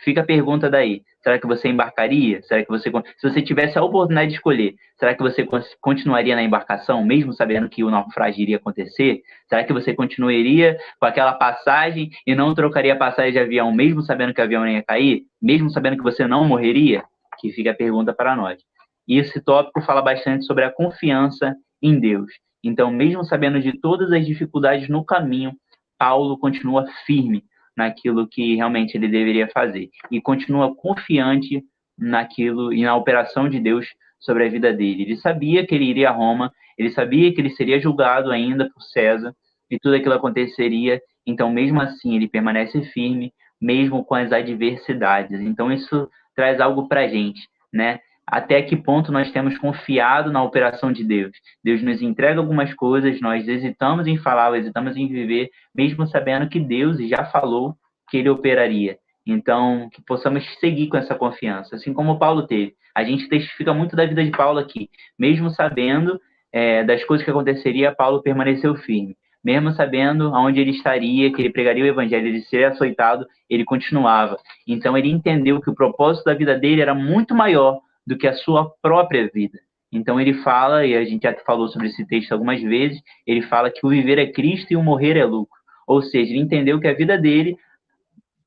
S2: Fica a pergunta daí. Será que você embarcaria? Será que você, se você tivesse a oportunidade de escolher, será que você continuaria na embarcação, mesmo sabendo que o naufrágio iria acontecer? Será que você continuaria com aquela passagem e não trocaria a passagem de avião, mesmo sabendo que o avião ia cair? Mesmo sabendo que você não morreria? Que fica a pergunta para nós. E esse tópico fala bastante sobre a confiança em Deus. Então, mesmo sabendo de todas as dificuldades no caminho, Paulo continua firme naquilo que realmente ele deveria fazer. E continua confiante naquilo e na operação de Deus sobre a vida dele. Ele sabia que ele iria a Roma, ele sabia que ele seria julgado ainda por César, e tudo aquilo aconteceria. Então, mesmo assim, ele permanece firme, mesmo com as adversidades. Então, isso traz algo para a gente, né? Até que ponto nós temos confiado na operação de Deus. Deus nos entrega algumas coisas, nós hesitamos em falar, hesitamos em viver, mesmo sabendo que Deus já falou que ele operaria. Então, que possamos seguir com essa confiança, assim como Paulo teve. A gente testifica muito da vida de Paulo aqui. Mesmo sabendo das coisas que aconteceria, Paulo permaneceu firme. Mesmo sabendo aonde ele estaria, que ele pregaria o evangelho, ele seria açoitado, ele continuava. Então, ele entendeu que o propósito da vida dele era muito maior do que a sua própria vida. Então, ele fala, e a gente já falou sobre esse texto algumas vezes, ele fala que o viver é Cristo e o morrer é lucro. Ou seja, ele entendeu que a vida dele,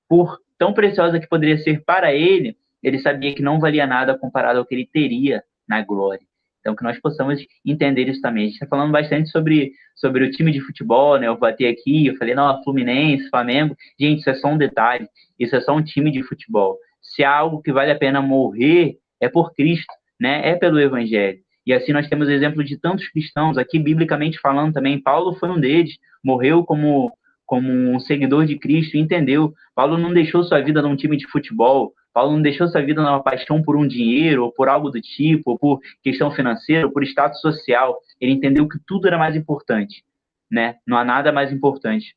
S2: por tão preciosa que poderia ser para ele, ele sabia que não valia nada comparado ao que ele teria na glória. Então, que nós possamos entender isso também. A gente está falando bastante sobre o time de futebol, né? Eu bati aqui, eu falei, não, Fluminense, Flamengo. Gente, isso é só um detalhe. Isso é só um time de futebol. Se há algo que vale a pena morrer, é por Cristo, né? É pelo Evangelho. E assim nós temos exemplo de tantos cristãos, aqui biblicamente falando também. Paulo foi um deles, morreu como um seguidor de Cristo, entendeu? Paulo não deixou sua vida num time de futebol, Paulo não deixou sua vida numa paixão por um dinheiro, ou por algo do tipo, ou por questão financeira, ou por status social. Ele entendeu que tudo era mais importante, né? Não há nada mais importante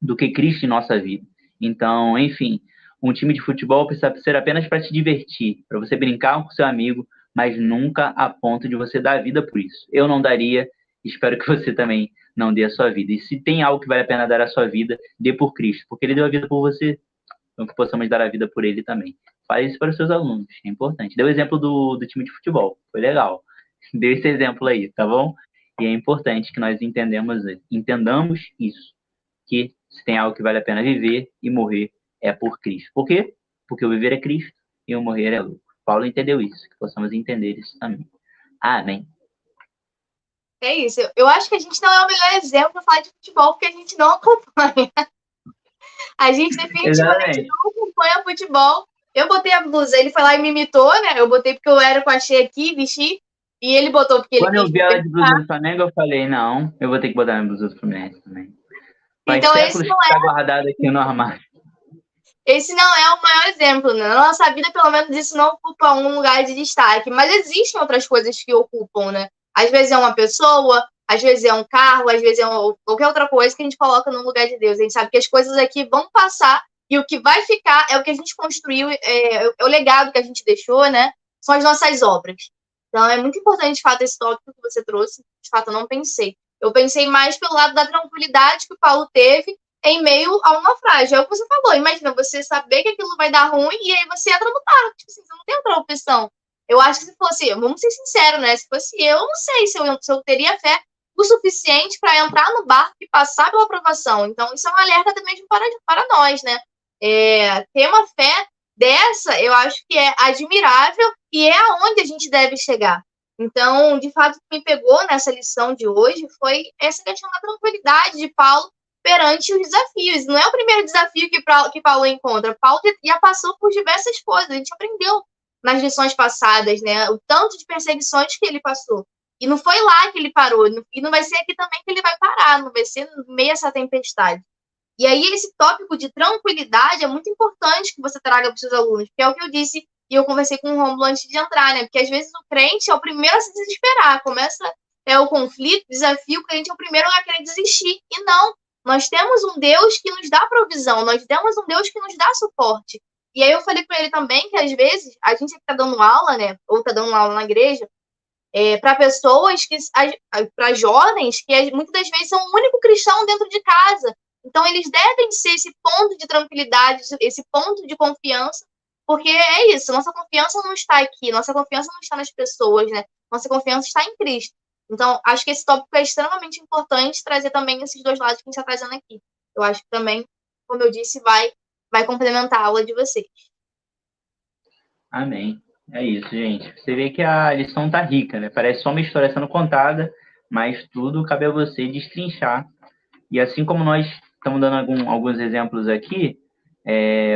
S2: do que Cristo em nossa vida. Então, enfim, um time de futebol precisa ser apenas para te divertir, para você brincar com seu amigo, mas nunca a ponto de você dar a vida por isso. Eu não daria, espero que você também não dê a sua vida. E se tem algo que vale a pena dar a sua vida, dê por Cristo, porque ele deu a vida por você, então que possamos dar a vida por ele também. Faz isso para os seus alunos, é importante. Deu o exemplo do time de futebol, foi legal. Deu esse exemplo aí, tá bom? E é importante que nós entendamos isso, que se tem algo que vale a pena viver e morrer é por Cristo. Por quê? Porque o viver é Cristo e o morrer é lucro. Paulo entendeu isso, que possamos entender isso também. Amém.
S1: É isso. Eu acho que a gente não é o melhor exemplo para falar de futebol, porque a gente não acompanha. A gente definitivamente não acompanha futebol. Eu botei a blusa, ele foi lá e me imitou, né? Eu botei porque eu era com a Shea aqui, vesti, e ele botou porque ele
S2: quis. Quando eu vi ela de blusa do Flamengo, eu falei, não, eu vou ter que botar minha blusa do Fluminense também. Faz
S1: então,
S2: séculos que está guardado aqui no armário.
S1: Esse não é o maior exemplo, né? Na nossa vida, pelo menos, isso não ocupa um lugar de destaque. Mas existem outras coisas que ocupam, né? Às vezes é uma pessoa, às vezes é um carro, às vezes é qualquer outra coisa que a gente coloca no lugar de Deus. A gente sabe que as coisas aqui vão passar e o que vai ficar é o que a gente construiu, é o legado que a gente deixou, né? São as nossas obras. Então, é muito importante, de fato, esse tópico que você trouxe. De fato, eu não pensei. Eu pensei mais pelo lado da tranquilidade que o Paulo teve em meio a um naufrágio. É o que você falou. Imagina você saber que aquilo vai dar ruim e aí você entra no barco. Tipo assim, você não tem outra opção. Eu acho que se fosse, vamos ser sinceros, né? Se fosse eu não sei se eu teria fé o suficiente para entrar no barco e passar pela aprovação. Então, isso é um alerta também para nós, né? Ter uma fé dessa, eu acho que é admirável e é aonde a gente deve chegar. Então, de fato, o que me pegou nessa lição de hoje foi essa questão da tranquilidade de Paulo perante os desafios. Não é o primeiro desafio que Paulo encontra. Paulo já passou por diversas coisas. A gente aprendeu nas lições passadas, né? O tanto de perseguições que ele passou. E não foi lá que ele parou. E não vai ser aqui também que ele vai parar. Não vai ser no meio dessa tempestade. E aí esse tópico de tranquilidade é muito importante que você traga para os seus alunos. Porque é o que eu disse e eu conversei com o Rômulo antes de entrar, né? Porque às vezes o crente é o primeiro a se desesperar. Começa o conflito, o desafio, o crente é o primeiro a querer desistir. E não. Nós temos um Deus que nos dá provisão, nós temos um Deus que nos dá suporte. E aí eu falei para ele também que, às vezes, a gente está dando aula, né, ou está dando aula na igreja, para pessoas, para jovens, que muitas das vezes são o único cristão dentro de casa. Então, eles devem ser esse ponto de tranquilidade, esse ponto de confiança, porque é isso, nossa confiança não está aqui, nossa confiança não está nas pessoas, né? Nossa confiança está em Cristo. Então, acho que esse tópico é extremamente importante trazer também esses dois lados que a gente está trazendo aqui. Eu acho que também, como eu disse, vai complementar a aula de vocês.
S2: Amém. É isso, gente. Você vê que a lição tá rica, né? Parece só uma história sendo contada, mas tudo cabe a você destrinchar. E assim como nós estamos dando alguns exemplos aqui.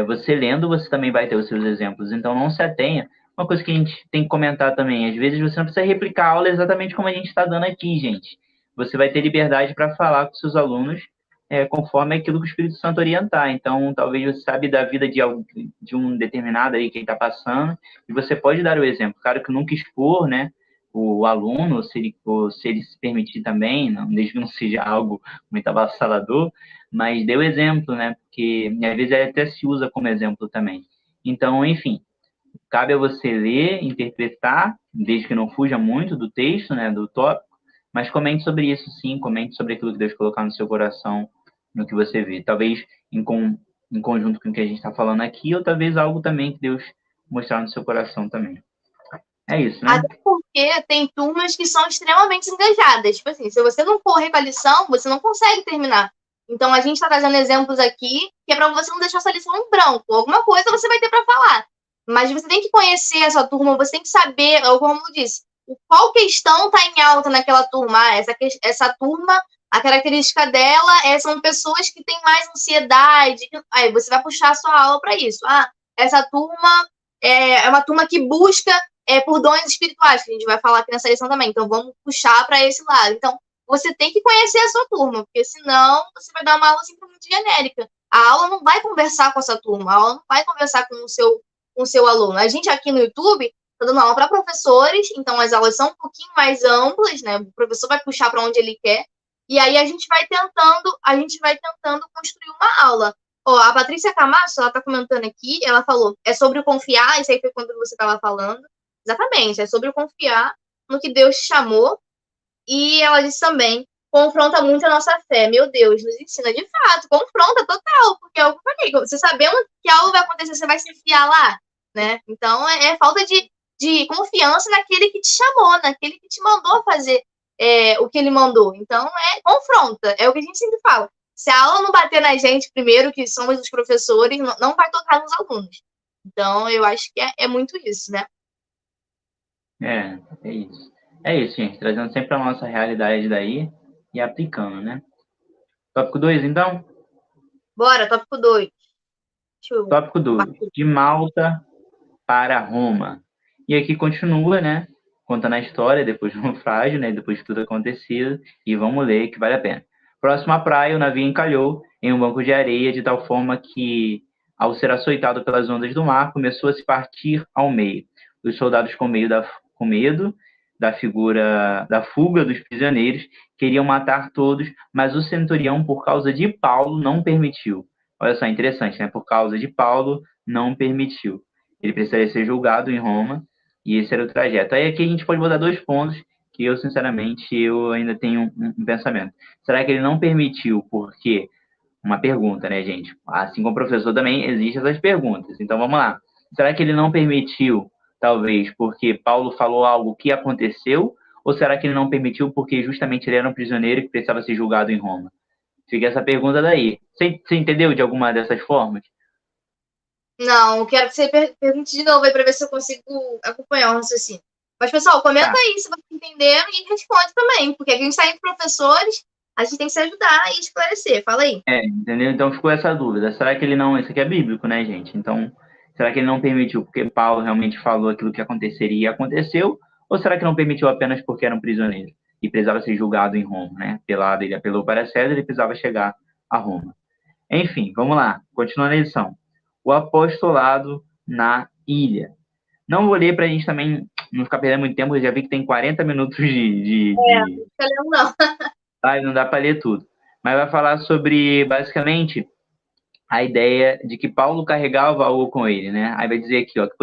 S2: Você lendo, você também vai ter os seus exemplos. Então, não se atenha. Uma coisa que a gente tem que comentar também, às vezes você não precisa replicar a aula exatamente como a gente está dando aqui, gente. Você vai ter liberdade para falar com seus alunos conforme aquilo que o Espírito Santo orientar. Então, talvez você sabe da vida de um determinado aí que está passando, e você pode dar o exemplo. Claro que nunca expor, né, o aluno, ou se ele se permitir também, não, desde que não seja algo muito avassalador, mas dê o exemplo, né, porque às vezes ele até se usa como exemplo também. Então, enfim, cabe a você ler, interpretar, desde que não fuja muito do texto, né, do tópico, mas comente sobre isso sim, comente sobre aquilo que Deus colocar no seu coração, no que você vê. Talvez em conjunto com o que a gente está falando aqui, ou talvez algo também que Deus mostrar no seu coração também. É isso, né?
S1: Até porque tem turmas que são extremamente engajadas. Tipo assim, se você não correr com a lição, você não consegue terminar. Então, a gente está trazendo exemplos aqui que é para você não deixar sua lição em branco. Alguma coisa você vai ter para falar. Mas você tem que conhecer essa turma, você tem que saber, como eu disse, qual questão está em alta naquela turma. Essa turma, a característica dela são pessoas que têm mais ansiedade. Aí você vai puxar a sua aula para isso. Essa turma é uma turma que busca por dons espirituais, que a gente vai falar aqui nessa lição também. Então, vamos puxar para esse lado. Então, você tem que conhecer a sua turma, porque senão você vai dar uma aula simplesmente genérica. A aula não vai conversar com essa turma, a aula não vai conversar com o seu aluno. A gente aqui no YouTube está dando aula para professores, então as aulas são um pouquinho mais amplas, né? O professor vai puxar para onde ele quer, e aí a gente vai tentando construir uma aula. A Patrícia Camacho, ela está comentando aqui, ela falou, é sobre o confiar, isso aí foi quando você estava falando. Exatamente, é sobre o confiar no que Deus te chamou. E ela disse também, confronta muito a nossa fé. Meu Deus, nos ensina de fato, confronta total, porque é o que eu falei, você sabendo que algo vai acontecer, você vai se enfiar lá, né? Então, falta de confiança naquele que te chamou, naquele que te mandou fazer o que ele mandou. Então, confronta, é o que a gente sempre fala. Se a aula não bater na gente primeiro, que somos os professores, não vai tocar nos alunos. Então, eu acho que é muito isso, né?
S2: É isso. É isso, gente. Trazendo sempre a nossa realidade daí e aplicando, né? Tópico 2, então?
S1: Bora, tópico 2.
S2: Tópico 2. De Malta para Roma. E aqui continua, né? Contando a história depois do naufrágio, né? Depois de tudo acontecido. E vamos ler que vale a pena. Próximo à praia, o navio encalhou em um banco de areia de tal forma que, ao ser açoitado pelas ondas do mar, começou a se partir ao meio. Os soldados, com medo da fuga dos prisioneiros, queriam matar todos, mas o centurião, por causa de Paulo, não permitiu. Olha só, interessante, né? Por causa de Paulo, não permitiu. Ele precisaria ser julgado em Roma, e esse era o trajeto. Aí aqui a gente pode botar 2 pontos, que eu, sinceramente, eu ainda tenho um pensamento. Será que ele não permitiu porque... Uma pergunta, né, gente? Assim como o professor também, existem essas perguntas. Então, vamos lá. Será que ele não permitiu, talvez, porque Paulo falou algo que aconteceu? Ou será que ele não permitiu porque justamente ele era um prisioneiro que precisava ser julgado em Roma? Fica essa pergunta daí. Você entendeu de alguma dessas formas?
S1: Não, quero que você pergunte de novo aí para ver se eu consigo acompanhar o raciocínio. Mas, pessoal, comenta
S2: Tá.
S1: aí se você entender e responde também, porque aqui a gente está entre professores, a gente tem que se ajudar e esclarecer. Fala aí.
S2: Entendeu? Então ficou essa dúvida. Será que ele não... Isso aqui é bíblico, né, gente? Então, será que ele não permitiu porque Paulo realmente falou aquilo que aconteceria e aconteceu? Ou será que não permitiu apenas porque era um prisioneiro e precisava ser julgado em Roma, né? Ele apelou para César e precisava chegar a Roma. Enfim, vamos lá. Continuando a lição. O apostolado na ilha. Não vou ler para a gente também não ficar perdendo muito tempo, eu já vi que tem 40 minutos
S1: Não fica lendo, não.
S2: Não dá para ler tudo. Mas vai falar sobre, basicamente, a ideia de que Paulo carregava algo com ele, né? Aí vai dizer aqui, ó, que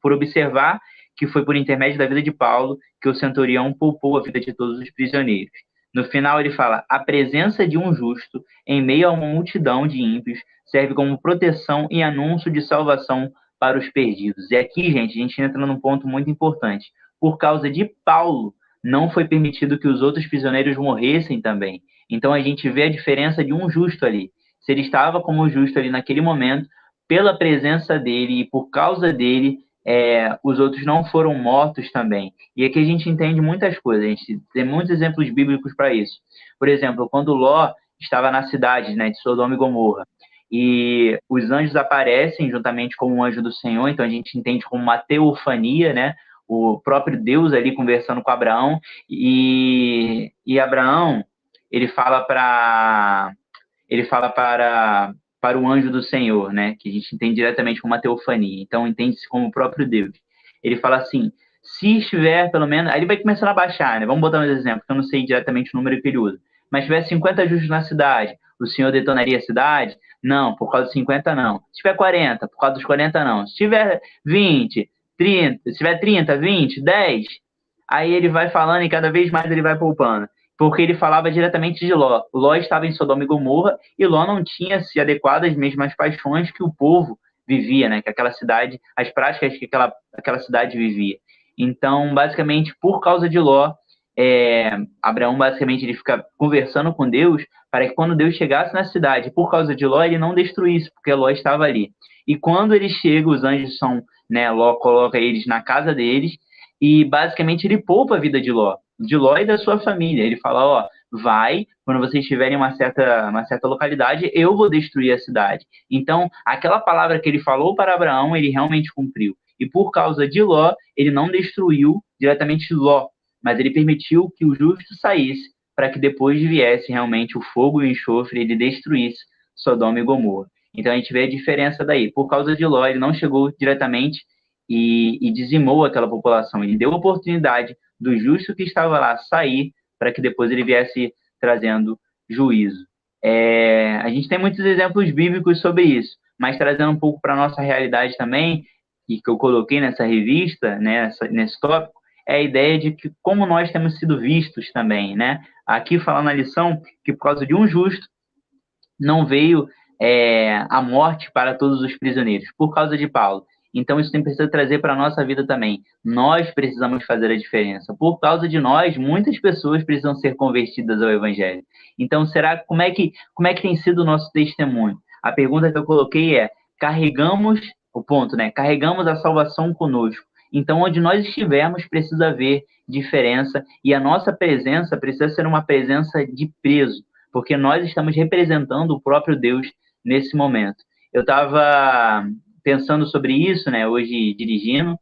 S2: por observar que foi por intermédio da vida de Paulo que o centurião poupou a vida de todos os prisioneiros. No final ele fala: a presença de um justo em meio a uma multidão de ímpios serve como proteção e anúncio de salvação para os perdidos. E aqui, gente, a gente entra num ponto muito importante. Por causa de Paulo, não foi permitido que os outros prisioneiros morressem também. Então a gente vê a diferença de um justo ali. Se ele estava como justo ali naquele momento, pela presença dele e por causa dele, os outros não foram mortos também. E aqui a gente entende muitas coisas, a gente tem muitos exemplos bíblicos para isso. Por exemplo, quando Ló estava na cidade, né, de Sodoma e Gomorra. E os anjos aparecem juntamente com o anjo do Senhor, então a gente entende como uma teofania, né? O próprio Deus ali conversando com Abraão, e Abraão, ele fala para o anjo do Senhor, né? Que a gente entende diretamente como uma teofania, então entende-se como o próprio Deus. Ele fala assim: se estiver pelo menos, aí ele vai começando a baixar, né? Vamos botar um exemplo, que eu não sei diretamente o número que ele usa, mas se tiver 50 justos na cidade, o Senhor detonaria a cidade? Não, por causa dos 50 não. Se tiver 40, por causa dos 40 não. Se tiver 20, 30, se tiver 30, 20, 10, aí ele vai falando e cada vez mais ele vai poupando. Porque ele falava diretamente de Ló. Ló estava em Sodoma e Gomorra e Ló não tinha se adequado às mesmas paixões que o povo vivia, né? Que aquela cidade, as práticas que aquela cidade vivia. Então, basicamente, por causa de Ló, Abraão basicamente ele fica conversando com Deus para que quando Deus chegasse na cidade, por causa de Ló, ele não destruísse, porque Ló estava ali. E quando ele chega, os anjos são, né, Ló coloca eles na casa deles e basicamente ele poupa a vida de Ló e da sua família. Ele fala, ó, vai, quando vocês estiverem em uma certa localidade, eu vou destruir a cidade. Então, aquela palavra que ele falou para Abraão, ele realmente cumpriu. E por causa de Ló, ele não destruiu diretamente Ló, mas ele permitiu que o justo saísse para que depois viesse realmente o fogo e o enxofre e ele destruísse Sodoma e Gomorra. Então a gente vê a diferença daí. Por causa de Ló, ele não chegou diretamente e dizimou aquela população. Ele deu oportunidade do justo que estava lá sair para que depois ele viesse trazendo juízo. A gente tem muitos exemplos bíblicos sobre isso, mas trazendo um pouco para a nossa realidade também, e que eu coloquei nessa revista, né, nesse tópico, é a ideia de que como nós temos sido vistos também, né? Aqui fala na lição que por causa de um justo não veio a morte para todos os prisioneiros, por causa de Paulo. Então isso tem precisa trazer para a nossa vida também. Nós precisamos fazer a diferença. Por causa de nós, muitas pessoas precisam ser convertidas ao Evangelho. Então, como é que tem sido o nosso testemunho? A pergunta que eu coloquei é: carregamos a salvação conosco. Então, onde nós estivermos, precisa haver diferença e a nossa presença precisa ser uma presença de peso, porque nós estamos representando o próprio Deus nesse momento. Eu estava pensando sobre isso, né, hoje dirigindo,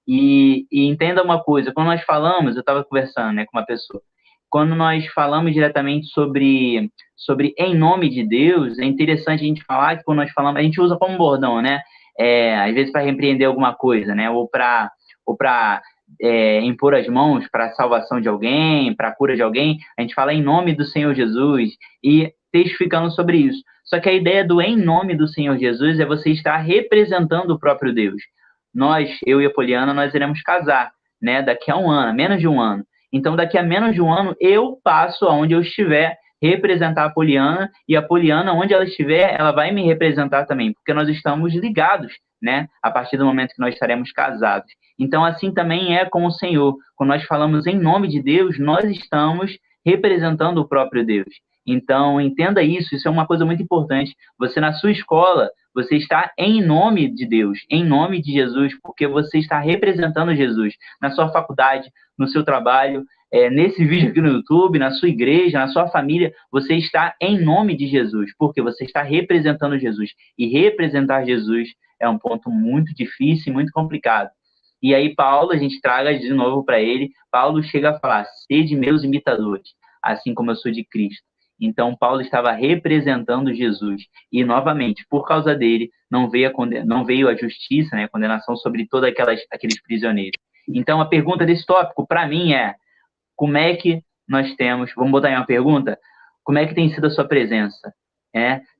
S2: e entenda uma coisa, quando nós falamos, eu estava conversando, né, com uma pessoa, quando nós falamos diretamente sobre em nome de Deus, é interessante a gente falar que quando nós falamos, a gente usa como bordão, né, às vezes para repreender alguma coisa, né, ou para impor as mãos para a salvação de alguém, para a cura de alguém, a gente fala em nome do Senhor Jesus e testificando sobre isso. Só que a ideia do em nome do Senhor Jesus é você estar representando o próprio Deus. Eu e a Poliana, nós iremos casar, né, daqui a um ano, menos de um ano. Então, daqui a menos de um ano, eu passo aonde eu estiver representar a Poliana, e a Poliana, onde ela estiver, ela vai me representar também, porque nós estamos ligados, né, a partir do momento que nós estaremos casados. Então, assim também é com o Senhor. Quando nós falamos em nome de Deus, nós estamos representando o próprio Deus. Então, entenda isso é uma coisa muito importante. Você, na sua escola, você está em nome de Deus, em nome de Jesus, porque você está representando Jesus. Na sua faculdade, no seu trabalho, nesse vídeo aqui no YouTube, na sua igreja, na sua família, você está em nome de Jesus, porque você está representando Jesus. E representar Jesus é um ponto muito difícil e muito complicado. E aí Paulo, a gente traga de novo para ele, Paulo chega a falar: sede meus imitadores, assim como eu sou de Cristo. Então Paulo estava representando Jesus. E novamente, por causa dele, não veio a justiça, né, a condenação sobre todos aqueles prisioneiros. Então a pergunta desse tópico para mim é: como é que nós temos, vamos botar aí uma pergunta, como é que tem sido a sua presença?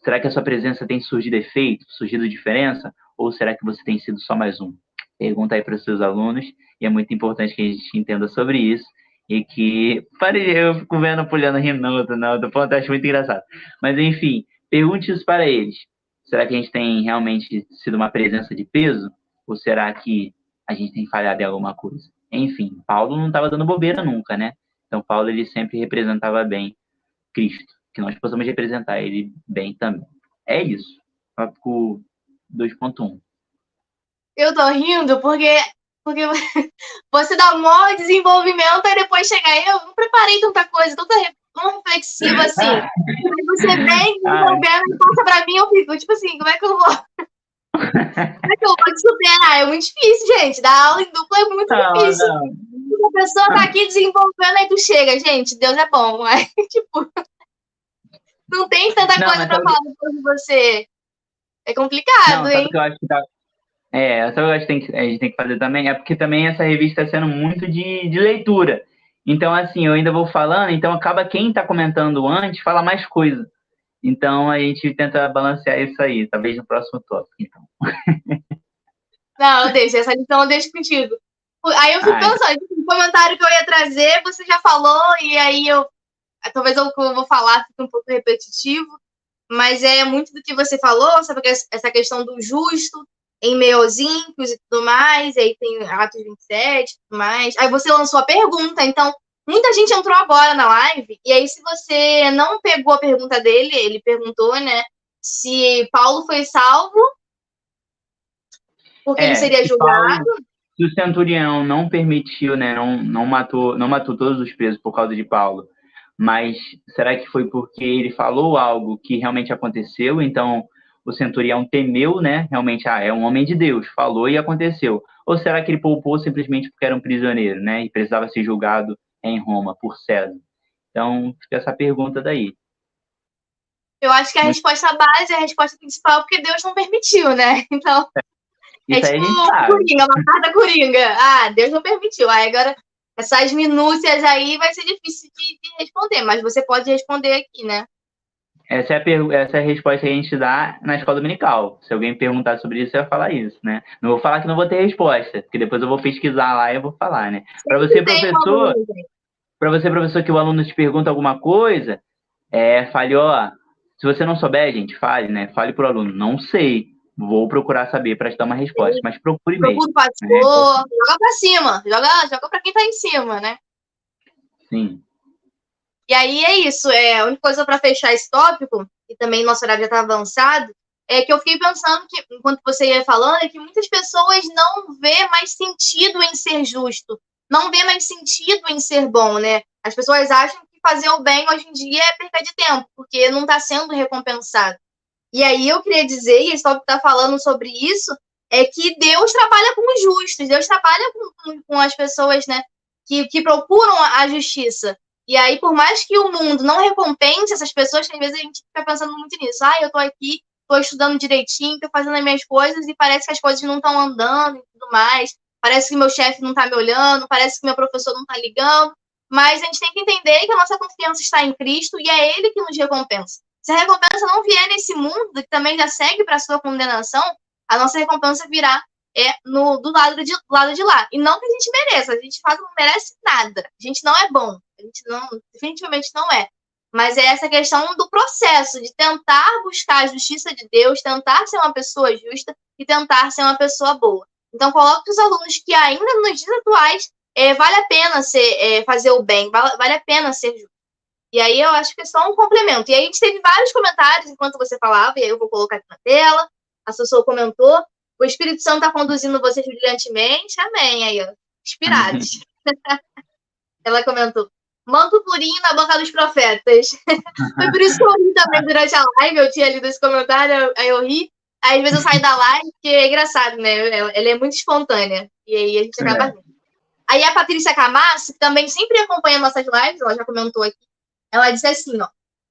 S2: Será que a sua presença tem surgido efeito, surgido diferença? Ou será que você tem sido só mais um? Pergunta aí para os seus alunos, e é muito importante que a gente entenda sobre isso, e que, eu fico vendo a Poliana rindo, do ponto, eu acho muito engraçado. Mas, enfim, pergunte isso para eles. Será que a gente tem realmente sido uma presença de peso? Ou será que a gente tem falhado em alguma coisa? Enfim, Paulo não estava dando bobeira nunca, né? Então, Paulo, ele sempre representava bem Cristo, que nós possamos representar ele bem também. É isso. Tópico 2.1.
S1: Eu tô rindo porque você dá um maior desenvolvimento e depois chega eu não preparei tanta coisa, tanta tão reflexivo assim. Aí você vem desenvolvendo e passa pra mim, eu fico, tipo assim, como é que eu vou te superar? É muito difícil, gente. Dar aula em dupla é muito difícil. A pessoa tá aqui desenvolvendo, aí tu chega, gente, Deus é bom. Mas, tipo, não tem tanta coisa pra falar depois de você. É complicado, hein?
S2: Sabe o que eu acho que tá. Sabe o que eu acho que a gente tem que fazer também? É porque também essa revista está sendo muito de leitura. Então, assim, eu ainda vou falando, então acaba quem está comentando antes fala mais coisa. Então, a gente tenta balancear isso aí, talvez no próximo tópico, então.
S1: Não, eu deixo. Essa lição eu deixo contigo. Aí eu fico pensando, o comentário que eu ia trazer, você já falou, e aí talvez o que eu vou falar fique um pouco repetitivo, mas é muito do que você falou, sabe, essa questão do justo em meio aos ímpios e tudo mais, e aí tem Atos 27 e tudo mais. Aí você lançou a pergunta, então muita gente entrou agora na live, e aí se você não pegou a pergunta dele, ele perguntou, né, se Paulo foi salvo porque ele seria julgado.
S2: Se o centurião não permitiu, né, não matou todos os presos por causa de Paulo, mas será que foi porque ele falou algo que realmente aconteceu? Então o centurião temeu, né? Realmente, é um homem de Deus, falou e aconteceu. Ou será que ele poupou simplesmente porque era um prisioneiro, né? E precisava ser julgado em Roma por César? Então fica essa pergunta daí.
S1: Eu acho que a resposta base é a resposta principal, porque Deus não permitiu, né? Então,
S2: isso aí
S1: tipo
S2: a gente sabe.
S1: Coringa, uma carta Coringa. Ah, Deus não permitiu. Aí agora, essas minúcias aí vai ser difícil de responder, mas você pode responder aqui, né?
S2: Essa é a resposta que a gente dá na escola dominical. Se alguém perguntar sobre isso, eu vou falar isso, né? Não vou falar que não vou ter resposta, porque depois eu vou pesquisar lá e eu vou falar, né? Para você, professor, que o aluno te pergunta alguma coisa, fale, se você não souber, gente, fale, né? Fale pro aluno, não sei, vou procurar saber para te dar uma resposta, mas procure mesmo.
S1: Procura o pastor, joga para cima, joga para quem tá em cima, né?
S2: Sim.
S1: E aí é isso, a única coisa para fechar esse tópico, e também nosso horário já está avançado, é que eu fiquei pensando que, enquanto você ia falando, é que muitas pessoas não vê mais sentido em ser justo, não vê mais sentido em ser bom, né? As pessoas acham que fazer o bem hoje em dia é perda de tempo, porque não está sendo recompensado. E aí eu queria dizer, e esse tópico está falando sobre isso, é que Deus trabalha com os justos, Deus trabalha com as pessoas, né, que procuram a justiça. E aí, por mais que o mundo não recompense essas pessoas, que às vezes a gente fica pensando muito nisso. Eu tô aqui, tô estudando direitinho, tô fazendo as minhas coisas e parece que as coisas não estão andando e tudo mais. Parece que meu chefe não tá me olhando, parece que meu professor não tá ligando. Mas a gente tem que entender que a nossa confiança está em Cristo e é Ele que nos recompensa. Se a recompensa não vier nesse mundo, que também já segue para a sua condenação, a nossa recompensa virá do lado de lá. E não que a gente mereça, a gente não merece nada. A gente não é bom, a gente não, definitivamente não é. Mas é essa questão do processo, de tentar buscar a justiça de Deus, tentar ser uma pessoa justa e tentar ser uma pessoa boa. Então, coloque os alunos que ainda nos dias atuais vale a pena fazer o bem, vale a pena ser justo. E aí eu acho que é só um complemento. E aí a gente teve vários comentários enquanto você falava, e aí eu vou colocar aqui na tela. A Sossô comentou: o Espírito Santo está conduzindo vocês brilhantemente. Amém. Aí, ó, inspirados. Ela comentou: manto purinho na boca dos profetas. Foi por isso que eu ri também durante a live. Eu tinha lido esse comentário, aí eu ri. Aí às vezes eu saio da live, porque é engraçado, né? Ela é muito espontânea. E aí a gente acaba rindo. Aí a Patrícia Camasso, que também sempre acompanha nossas lives, ela já comentou aqui. Ela disse assim,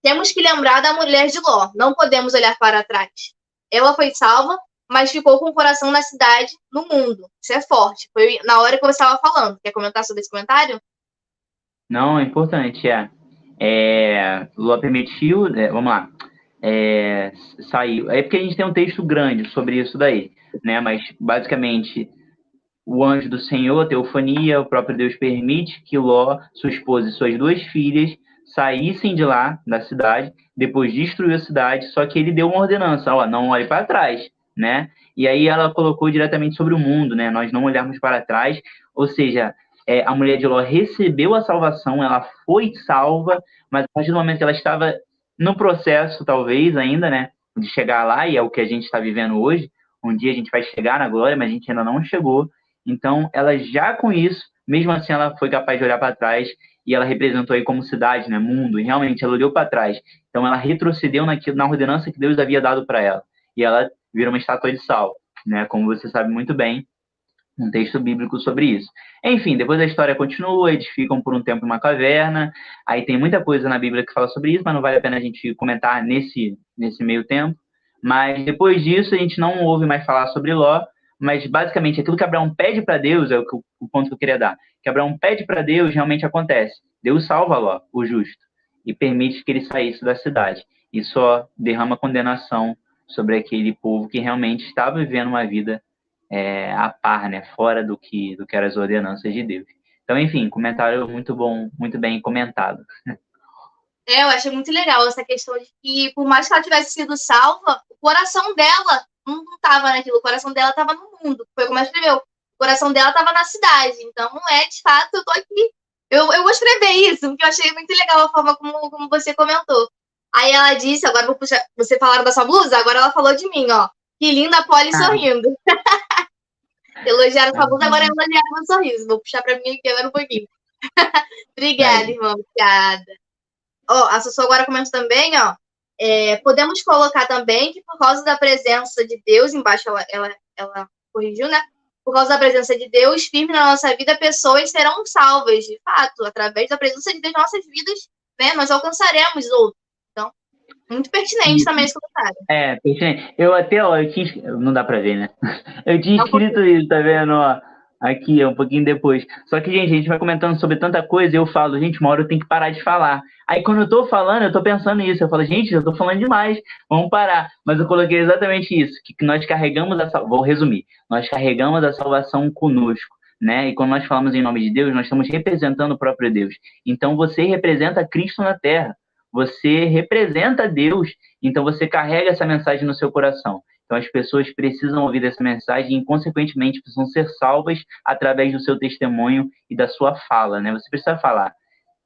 S1: temos que lembrar da mulher de Ló, não podemos olhar para trás. Ela foi salva, mas ficou com o coração na cidade, no mundo. Isso é forte. Foi na hora que você estava falando. Quer comentar sobre esse comentário?
S2: Não, é importante, Ló permitiu, vamos lá, saiu. É porque a gente tem um texto grande sobre isso daí, né? Mas, basicamente, o anjo do Senhor, a teofania, o próprio Deus permite que Ló, sua esposa e suas duas filhas saíssem de lá, da cidade, depois destruiu a cidade, só que ele deu uma ordenança, não olhe para trás, né? E aí ela colocou diretamente sobre o mundo, né? Nós não olharmos para trás, ou seja, a mulher de Ló recebeu a salvação, ela foi salva, mas a partir do momento que ela estava no processo, talvez, ainda, né? De chegar lá, e é o que a gente está vivendo hoje, um dia a gente vai chegar na glória, mas a gente ainda não chegou. Então, ela já com isso, mesmo assim, ela foi capaz de olhar para trás e ela representou aí como cidade, né, mundo, e realmente ela olhou para trás. Então ela retrocedeu na ordenança que Deus havia dado para ela, e ela vira uma estátua de sal, né, como você sabe muito bem, um texto bíblico sobre isso. Enfim, depois a história continua, eles ficam por um tempo em uma caverna, aí tem muita coisa na Bíblia que fala sobre isso, mas não vale a pena a gente comentar nesse meio tempo. Mas depois disso a gente não ouve mais falar sobre Ló, mas basicamente aquilo que Abraão pede para Deus, é o ponto que eu queria dar, que Abraão pede para Deus realmente acontece. Deus salva Ló, o justo, e permite que ele saísse da cidade, e só derrama condenação sobre aquele povo que realmente estava vivendo uma vida a par, né, fora do que eram as ordenanças de Deus. Então, enfim, comentário muito bom, muito bem comentado.
S1: Eu achei muito legal essa questão de que, por mais que ela tivesse sido salva, o coração dela não estava naquilo, o coração dela estava no mundo. Foi como ela escreveu. O coração dela estava na cidade. Então, não é, de fato, eu tô aqui. Eu vou escrever isso, porque eu achei muito legal a forma como você comentou. Aí ela disse, agora vou puxar, você falaram da sua blusa, agora ela falou de mim, ó. Que linda a Polly sorrindo. Elogiaram sua blusa, agora elogiaram meu sorriso. Vou puxar pra mim aqui agora um pouquinho. Obrigada, irmã, obrigada. Ó, a Sussu agora comenta também, ó. Podemos colocar também que por causa da presença de Deus, embaixo ela corrigiu, né? Por causa da presença de Deus firme na nossa vida, pessoas serão salvas, de fato, através da presença de Deus nas nossas vidas, né? Nós alcançaremos outros. Então, muito pertinente também esse comentário.
S2: Pertinente. Eu até, ó, não dá pra ver, né? Eu tinha escrito isso, tá vendo, ó? Aqui, um pouquinho depois. Só que, gente, a gente vai comentando sobre tanta coisa e eu falo, gente, uma hora eu tenho que parar de falar. Aí, quando eu tô falando, eu tô pensando nisso. Eu falo, gente, eu tô falando demais, vamos parar. Mas eu coloquei exatamente isso, que nós carregamos vou resumir, nós carregamos a salvação conosco, né? E quando nós falamos em nome de Deus, nós estamos representando o próprio Deus. Então, você representa Cristo na Terra. Você representa Deus, então você carrega essa mensagem no seu coração. Então, as pessoas precisam ouvir essa mensagem e, consequentemente, precisam ser salvas através do seu testemunho e da sua fala, né? Você precisa falar.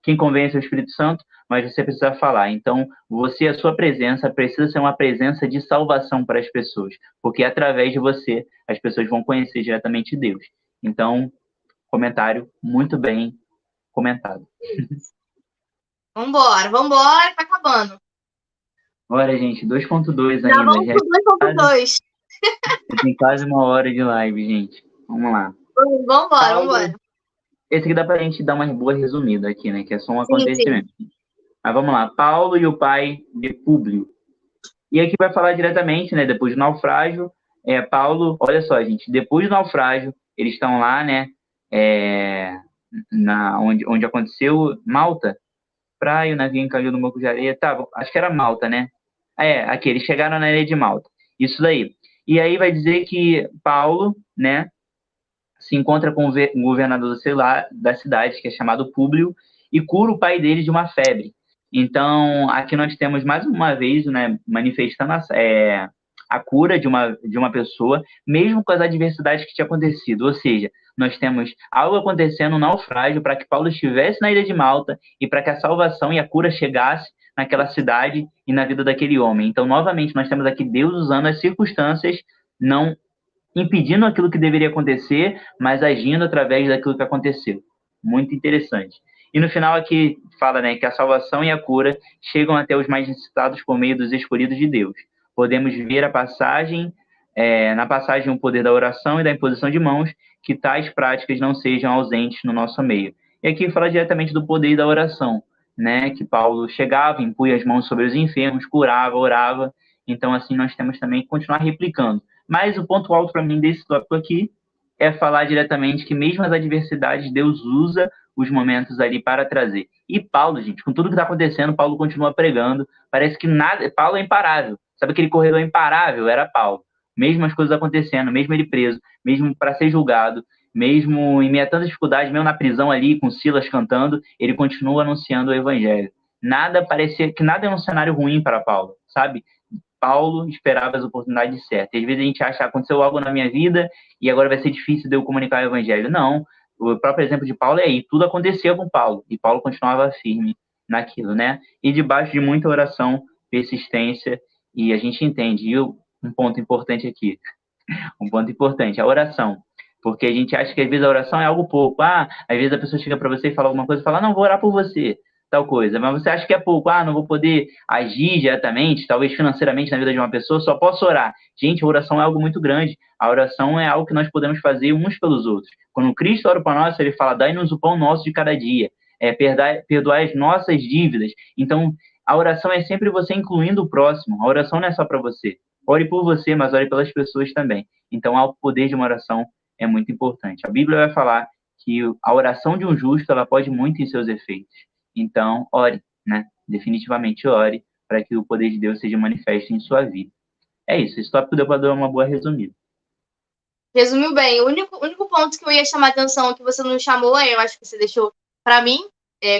S2: Quem convence é o Espírito Santo, mas você precisa falar. Então, a sua presença precisa ser uma presença de salvação para as pessoas, porque através de você, as pessoas vão conhecer diretamente Deus. Então, comentário muito bem comentado.
S1: Vambora, que tá acabando.
S2: Bora, gente, 2.2 ainda.
S1: Já vamos pro 2.2.
S2: Tem quase uma hora de live, gente. Vamos lá.
S1: Vambora.
S2: Esse aqui dá pra gente dar uma boa resumida aqui, né? Que é só um acontecimento. Sim. Mas vamos lá. Paulo e o pai de Públio. E aqui vai falar diretamente, né? Depois do naufrágio. Paulo, olha só, gente. Depois do naufrágio, eles estão lá, né? Onde aconteceu Malta. Praia, o navio encalhou no banco de areia. Tá, acho que era Malta, né? Aqui, eles chegaram na ilha de Malta. Isso daí. E aí vai dizer que Paulo, né? Se encontra com o governador da cidade, que é chamado Públio, e cura o pai dele de uma febre. Então, aqui nós temos mais uma vez, né, manifestando a cura de uma pessoa, mesmo com as adversidades que tinha acontecido. Ou seja, nós temos algo acontecendo, um naufrágio, para que Paulo estivesse na ilha de Malta e para que a salvação e a cura chegasse naquela cidade e na vida daquele homem. Então, novamente, nós temos aqui Deus usando as circunstâncias, não impedindo aquilo que deveria acontecer, mas agindo através daquilo que aconteceu. Muito interessante. E no final aqui fala, né, que a salvação e a cura chegam até os mais necessitados por meio dos escolhidos de Deus. Podemos ver na passagem o poder da oração e da imposição de mãos, que tais práticas não sejam ausentes no nosso meio. E aqui fala diretamente do poder da oração, né, que Paulo chegava, impunha as mãos sobre os enfermos, curava, orava. Então, assim, nós temos também que continuar replicando. Mas o ponto alto para mim desse tópico aqui é falar diretamente que mesmo as adversidades, Deus usa os momentos ali para trazer. E Paulo, gente, com tudo que está acontecendo, Paulo continua pregando. Parece que nada. Paulo é imparável. Sabe aquele corredor imparável? Era Paulo. Mesmo as coisas acontecendo, mesmo ele preso, mesmo para ser julgado, mesmo em meio a tanta dificuldade, mesmo na prisão ali, com Silas cantando, ele continua anunciando o evangelho. Nada é um cenário ruim para Paulo, sabe? Paulo esperava as oportunidades certas. Às vezes a gente acha que aconteceu algo na minha vida e agora vai ser difícil de eu comunicar o evangelho. Não. O próprio exemplo de Paulo é aí. Tudo acontecia com Paulo e Paulo continuava firme naquilo, né? E debaixo de muita oração, persistência, e a gente entende. E um ponto importante aqui. Um ponto importante. A oração. Porque a gente acha que às vezes a oração é algo pouco. Às vezes a pessoa chega para você e fala alguma coisa e fala, não, vou orar por você, tal coisa. Mas você acha que é pouco. Não vou poder agir diretamente, talvez financeiramente na vida de uma pessoa, só posso orar. Gente, a oração é algo muito grande. A oração é algo que nós podemos fazer uns pelos outros. Quando Cristo ora para nós, ele fala, dai-nos o pão nosso de cada dia. Perdoar as nossas dívidas. Então, a oração é sempre você incluindo o próximo. A oração não é só para você. Ore por você, mas ore pelas pessoas também. Então, há o poder de uma oração é muito importante. A Bíblia vai falar que a oração de um justo, ela pode muito em seus efeitos. Então, ore, né? Definitivamente ore para que o poder de Deus seja manifesto em sua vida. É isso, esse tópico deu para dar uma boa resumida.
S1: Resumiu bem. O único ponto que eu ia chamar a atenção que você não chamou, eu acho que você deixou para mim,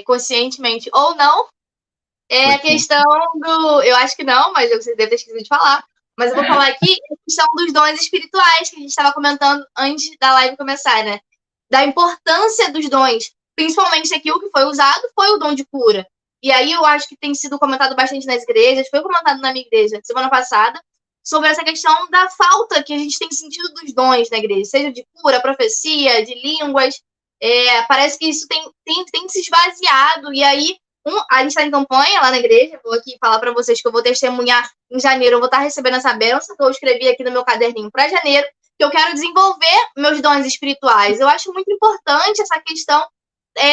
S1: conscientemente ou não, é a questão do... Eu acho que não, mas você deve ter esquecido de falar. Mas eu vou falar aqui a questão dos dons espirituais que a gente estava comentando antes da live começar, né? Da importância dos dons. Principalmente aqui o que foi usado foi o dom de cura. E aí eu acho que tem sido comentado bastante nas igrejas, foi comentado na minha igreja semana passada, sobre essa questão da falta que a gente tem sentido dos dons na igreja, seja de cura, profecia, de línguas. Parece que isso tem se esvaziado. E aí a gente está em campanha lá na igreja, vou aqui falar para vocês que eu vou testemunhar em janeiro, eu vou estar recebendo essa bênção que eu escrevi aqui no meu caderninho para janeiro, que eu quero desenvolver meus dons espirituais. Eu acho muito importante essa questão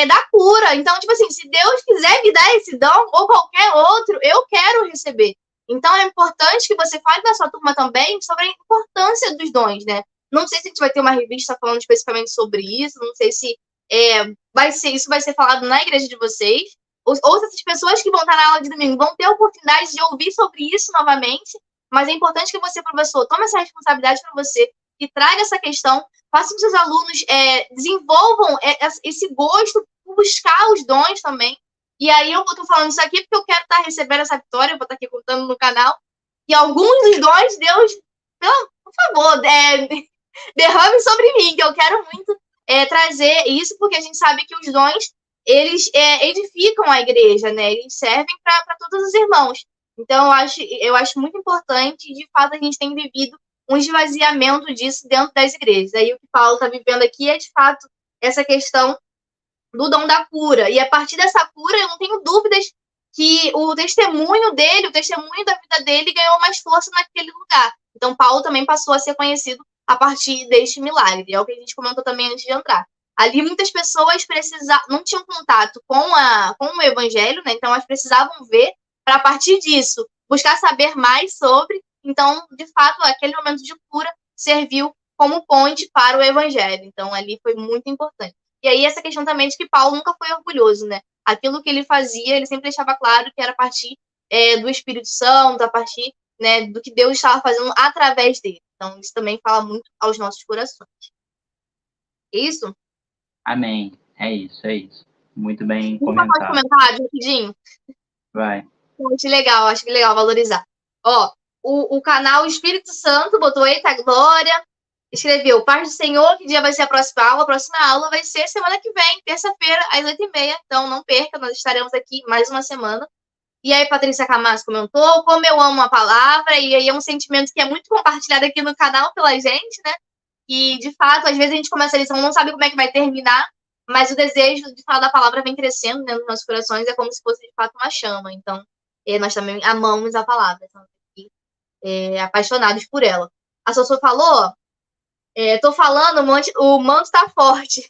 S1: da cura. Então, tipo assim, se Deus quiser me dar esse dom ou qualquer outro, eu quero receber. Então, é importante que você fale na sua turma também sobre a importância dos dons, né? Não sei se a gente vai ter uma revista falando especificamente sobre isso, não sei se isso vai ser falado na igreja de vocês, ou se essas pessoas que vão estar na aula de domingo vão ter a oportunidade de ouvir sobre isso novamente, mas é importante que você, professor, tome essa responsabilidade para você e traga essa questão, faça com que seus alunos desenvolvam esse gosto por buscar os dons também. E aí eu estou falando isso aqui porque eu quero estar recebendo essa vitória, eu vou estar aqui contando no canal, e alguns dos dons, Deus, por favor, derrame sobre mim, que eu quero muito trazer isso, porque a gente sabe que os dons eles edificam a igreja, né? Eles servem para todos os irmãos. Então, eu acho muito importante, e de fato a gente tem vivido um esvaziamento disso dentro das igrejas. Aí o que Paulo está vivendo aqui é, de fato, essa questão do dom da cura. E a partir dessa cura, eu não tenho dúvidas que o testemunho dele, o testemunho da vida dele ganhou mais força naquele lugar. Então, Paulo também passou a ser conhecido a partir deste milagre. É o que a gente comentou também antes de entrar. Ali muitas pessoas não tinham contato com o evangelho, né? Então elas precisavam ver para a partir disso buscar saber mais sobre. Então, de fato, aquele momento de cura serviu como ponte para o evangelho. Então, ali foi muito importante. E aí essa questão também de que Paulo nunca foi orgulhoso, né? Aquilo que ele fazia, ele sempre deixava claro que era a partir do Espírito Santo, a partir, né, do que Deus estava fazendo através dele. Então, isso também fala muito aos nossos corações. É isso?
S2: Amém. É isso, é isso. Muito bem
S1: comentado. Vamos comentário rapidinho?
S2: Vai.
S1: Acho que legal valorizar. Ó, o canal Espírito Santo botou eita glória, escreveu, paz do Senhor, que dia vai ser a próxima aula? A próxima aula vai ser semana que vem, terça-feira, às 8h30. Então não perca, nós estaremos aqui mais uma semana. E aí, Patrícia Camasso comentou, como eu amo a palavra, e aí é um sentimento que é muito compartilhado aqui no canal pela gente, né? E, de fato, às vezes a gente começa a lição, não sabe como é que vai terminar, mas o desejo de falar da palavra vem crescendo dentro dos nossos corações, é como se fosse, de fato, uma chama. Então, nós também amamos a palavra, estamos aqui apaixonados por ela. A Sossô falou, tô falando, o manto tá forte.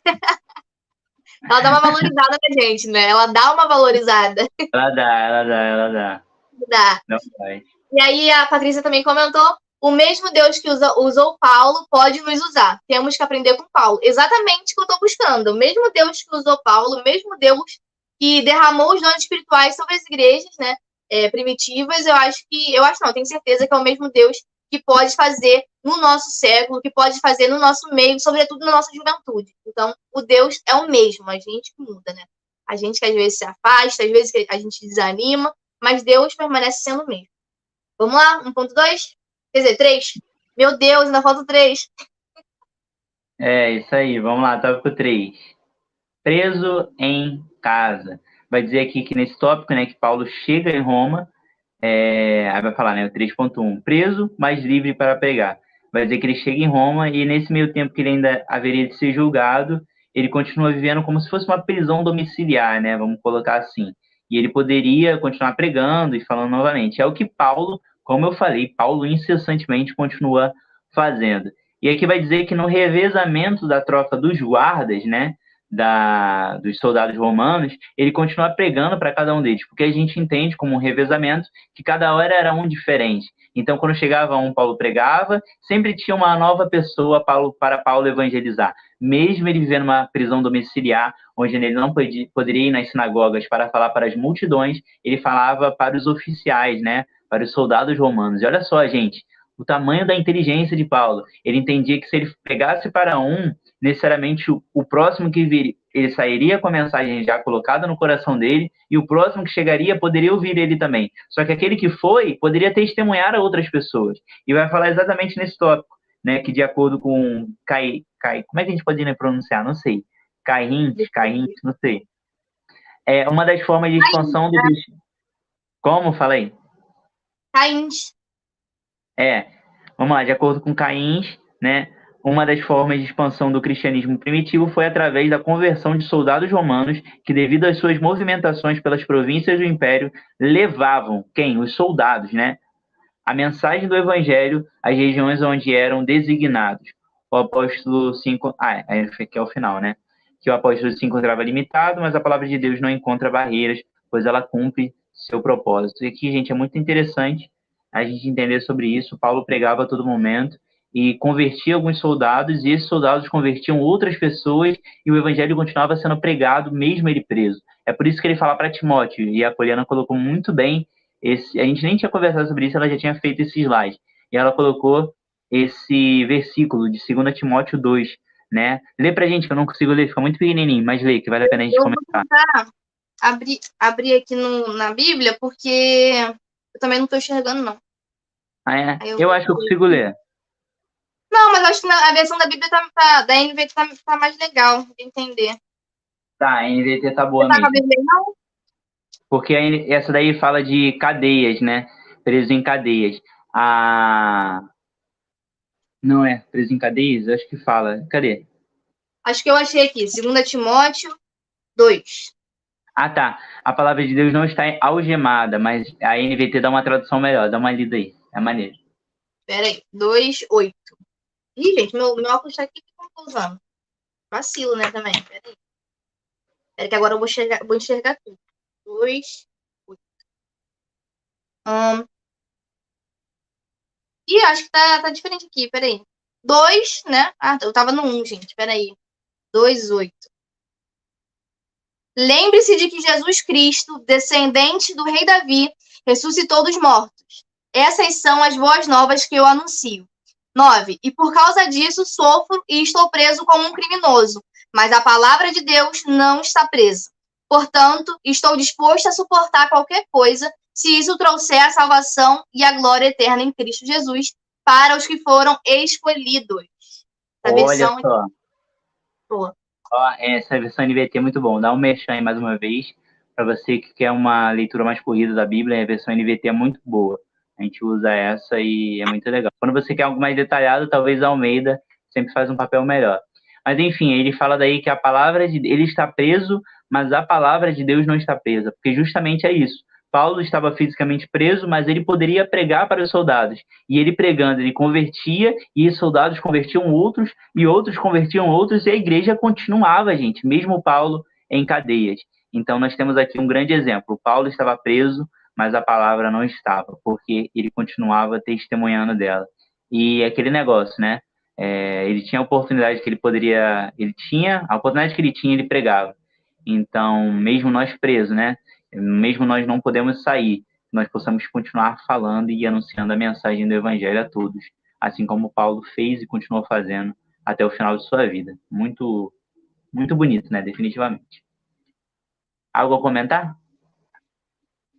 S1: Ela dá uma valorizada na gente, né? Ela dá uma valorizada.
S2: Ela dá.
S1: Dá.
S2: Não vai.
S1: E aí a Patrícia também comentou, o mesmo Deus que usou Paulo pode nos usar. Temos que aprender com Paulo. Exatamente o que eu estou buscando. O mesmo Deus que usou Paulo, o mesmo Deus que derramou os dons espirituais sobre as igrejas, né, primitivas, eu tenho certeza que é o mesmo Deus que pode fazer no nosso século, que pode fazer no nosso meio, sobretudo na nossa juventude. Então, o Deus é o mesmo, a gente que muda, né? A gente que às vezes se afasta, às vezes a gente desanima, mas Deus permanece sendo o mesmo. Vamos lá? 1.2? Quer dizer, 3. Meu Deus, ainda falta 3.
S2: Isso aí. Vamos lá, tópico 3. Preso em casa. Vai dizer aqui que nesse tópico, né, que Paulo chega em Roma, aí vai falar, né, o 3.1. Preso, mas livre para pregar. vai dizer que ele chega em Roma e nesse meio tempo que ele ainda haveria de ser julgado, ele continua vivendo como se fosse uma prisão domiciliar, né? Vamos colocar assim. E ele poderia continuar pregando e falando novamente. É o que Paulo, como eu falei, Paulo incessantemente continua fazendo. E aqui vai dizer que no revezamento da troca dos guardas, né, dos soldados romanos, ele continua pregando para cada um deles, porque a gente entende como um revezamento que cada hora era um diferente. Então, quando chegava um, Paulo pregava, sempre tinha uma nova pessoa para Paulo evangelizar. Mesmo ele vivendo uma prisão domiciliar, onde ele não poderia ir nas sinagogas para falar para as multidões, ele falava para os oficiais, né, para os soldados romanos. E olha só, gente, o tamanho da inteligência de Paulo. Ele entendia que se ele pregasse para um, necessariamente o próximo que viria, ele sairia com a mensagem já colocada no coração dele, e o próximo que chegaria poderia ouvir ele também. Só que aquele que foi, poderia testemunhar a outras pessoas. E vai falar exatamente nesse tópico, né, que de acordo com como é que a gente pode pronunciar? Não sei. Cairins, não sei. É uma das formas de expansão do... Como? Falei?
S1: Caíns.
S2: Vamos lá, de acordo com Caíns, né, uma das formas de expansão do cristianismo primitivo foi através da conversão de soldados romanos que, devido às suas movimentações pelas províncias do império, levavam, quem? Os soldados, né, a mensagem do evangelho às regiões onde eram designados. O apóstolo se aqui é o final, né, que o apóstolo se encontrava limitado, mas a palavra de Deus não encontra barreiras, pois ela cumpre seu propósito. E aqui, gente, é muito interessante a gente entender sobre isso. Paulo pregava a todo momento e convertia alguns soldados, e esses soldados convertiam outras pessoas, e o evangelho continuava sendo pregado, mesmo ele preso. É por isso que ele fala para Timóteo, e a Poliana colocou muito bem, a gente nem tinha conversado sobre isso, ela já tinha feito esse slide, e ela colocou esse versículo de 2 Timóteo 2, né? Lê pra gente, que eu não consigo ler, fica muito pequenininho, mas lê, que vale a pena a gente comentar.
S1: Eu vou tentar abrir aqui na Bíblia, porque eu também não estou enxergando, não.
S2: Eu acho que eu consigo ler.
S1: Não, mas acho que a versão da Bíblia da NVT tá mais legal de entender.
S2: Tá, a NVT tá boa
S1: mesmo. Você tá
S2: mesmo.
S1: com a Bíblia, não?
S2: Porque essa daí fala de cadeias, né? Preso em cadeias. Não é preso em cadeias? Acho que fala. Cadê?
S1: Acho que eu achei aqui. 2 Timóteo 2.
S2: Tá. A palavra de Deus não está algemada, mas a NVT dá uma tradução melhor. Dá uma lida aí. É maneiro.
S1: Pera aí. 2:8. Ih, gente, meu óculos tá aqui. Que eu tô usando? Vacilo, né, também. Pera aí. Pera que agora eu vou enxergar tudo. 2:8. Ih, acho que tá diferente aqui. Pera aí. 2, né? Eu tava no 1, gente. Pera aí. 2:8. Lembre-se de que Jesus Cristo, descendente do rei Davi, ressuscitou dos mortos. Essas são as boas novas que eu anuncio. 9. E por causa disso sofro e estou preso como um criminoso, mas a palavra de Deus não está presa. Portanto, estou disposto a suportar qualquer coisa, se isso trouxer a salvação e a glória eterna em Cristo Jesus para os que foram escolhidos.
S2: Olha só.
S1: Boa.
S2: Essa versão NVT é muito bom. Dá um merchan aí mais uma vez. Para você que quer uma leitura mais corrida da Bíblia, a versão NVT é muito boa. A gente usa essa e é muito legal. Quando você quer algo mais detalhado, talvez a Almeida sempre faz um papel melhor. Mas enfim, ele fala daí que a palavra de ele está preso, mas a palavra de Deus não está presa, porque justamente é isso. Paulo estava fisicamente preso, mas ele poderia pregar para os soldados. E ele pregando, ele convertia, e os soldados convertiam outros, e outros convertiam outros, e a igreja continuava, gente, mesmo Paulo em cadeias. Então, nós temos aqui um grande exemplo. Paulo estava preso, mas a palavra não estava, porque ele continuava testemunhando dela. E aquele negócio, né? Ele tinha a oportunidade que ele poderia... a oportunidade que ele tinha, ele pregava. Então, mesmo nós presos, né? Mesmo nós não podemos sair, nós possamos continuar falando e anunciando a mensagem do Evangelho a todos, assim como Paulo fez e continuou fazendo até o final de sua vida. Muito, muito bonito, né? Definitivamente. Algo a comentar?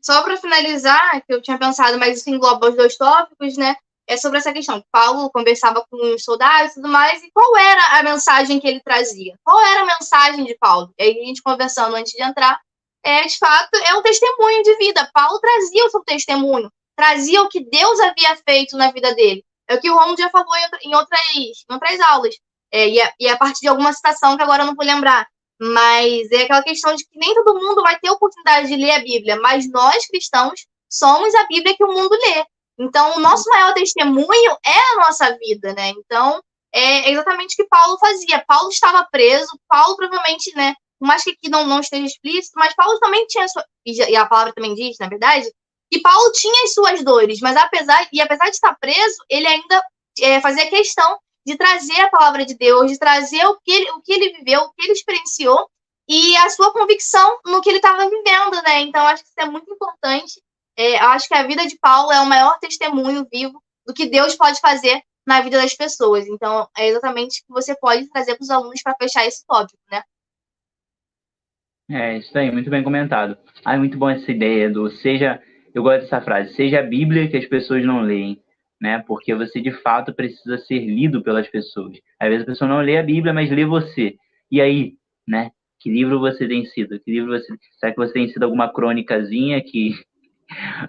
S1: Só para finalizar, que eu tinha pensado, mas isso engloba os dois tópicos, né? É sobre essa questão. Paulo conversava com os soldados e tudo mais, e qual era a mensagem que ele trazia? Qual era a mensagem de Paulo? E aí a gente conversando antes de entrar, de fato, é um testemunho de vida. Paulo trazia o seu testemunho, trazia o que Deus havia feito na vida dele. É o que o Romulo já falou em outras aulas. E a partir de alguma citação que agora eu não vou lembrar. Mas é aquela questão de que nem todo mundo vai ter oportunidade de ler a Bíblia, mas nós, cristãos, somos a Bíblia que o mundo lê. Então, o nosso maior testemunho é a nossa vida, né? Então, é exatamente o que Paulo fazia. Paulo estava preso, Paulo provavelmente, né? Por mais que aqui não esteja explícito, mas Paulo também tinha e a palavra também diz, na verdade, que Paulo tinha as suas dores, mas apesar de estar preso, ele ainda fazia questão de trazer a palavra de Deus, de trazer o que ele viveu, o que ele experienciou e a sua convicção no que ele estava vivendo, né? Então, acho que isso é muito importante. Eu acho que a vida de Paulo é o maior testemunho vivo do que Deus pode fazer na vida das pessoas. Então, é exatamente o que você pode trazer para os alunos para fechar esse tópico, né?
S2: É, isso aí, muito bem comentado. É muito bom essa ideia do seja, eu gosto dessa frase, seja a Bíblia que as pessoas não leem, né? Porque você de fato precisa ser lido pelas pessoas. Às vezes a pessoa não lê a Bíblia, mas lê você. E aí, né? Que livro você tem sido? Será que você tem sido alguma crônicazinha que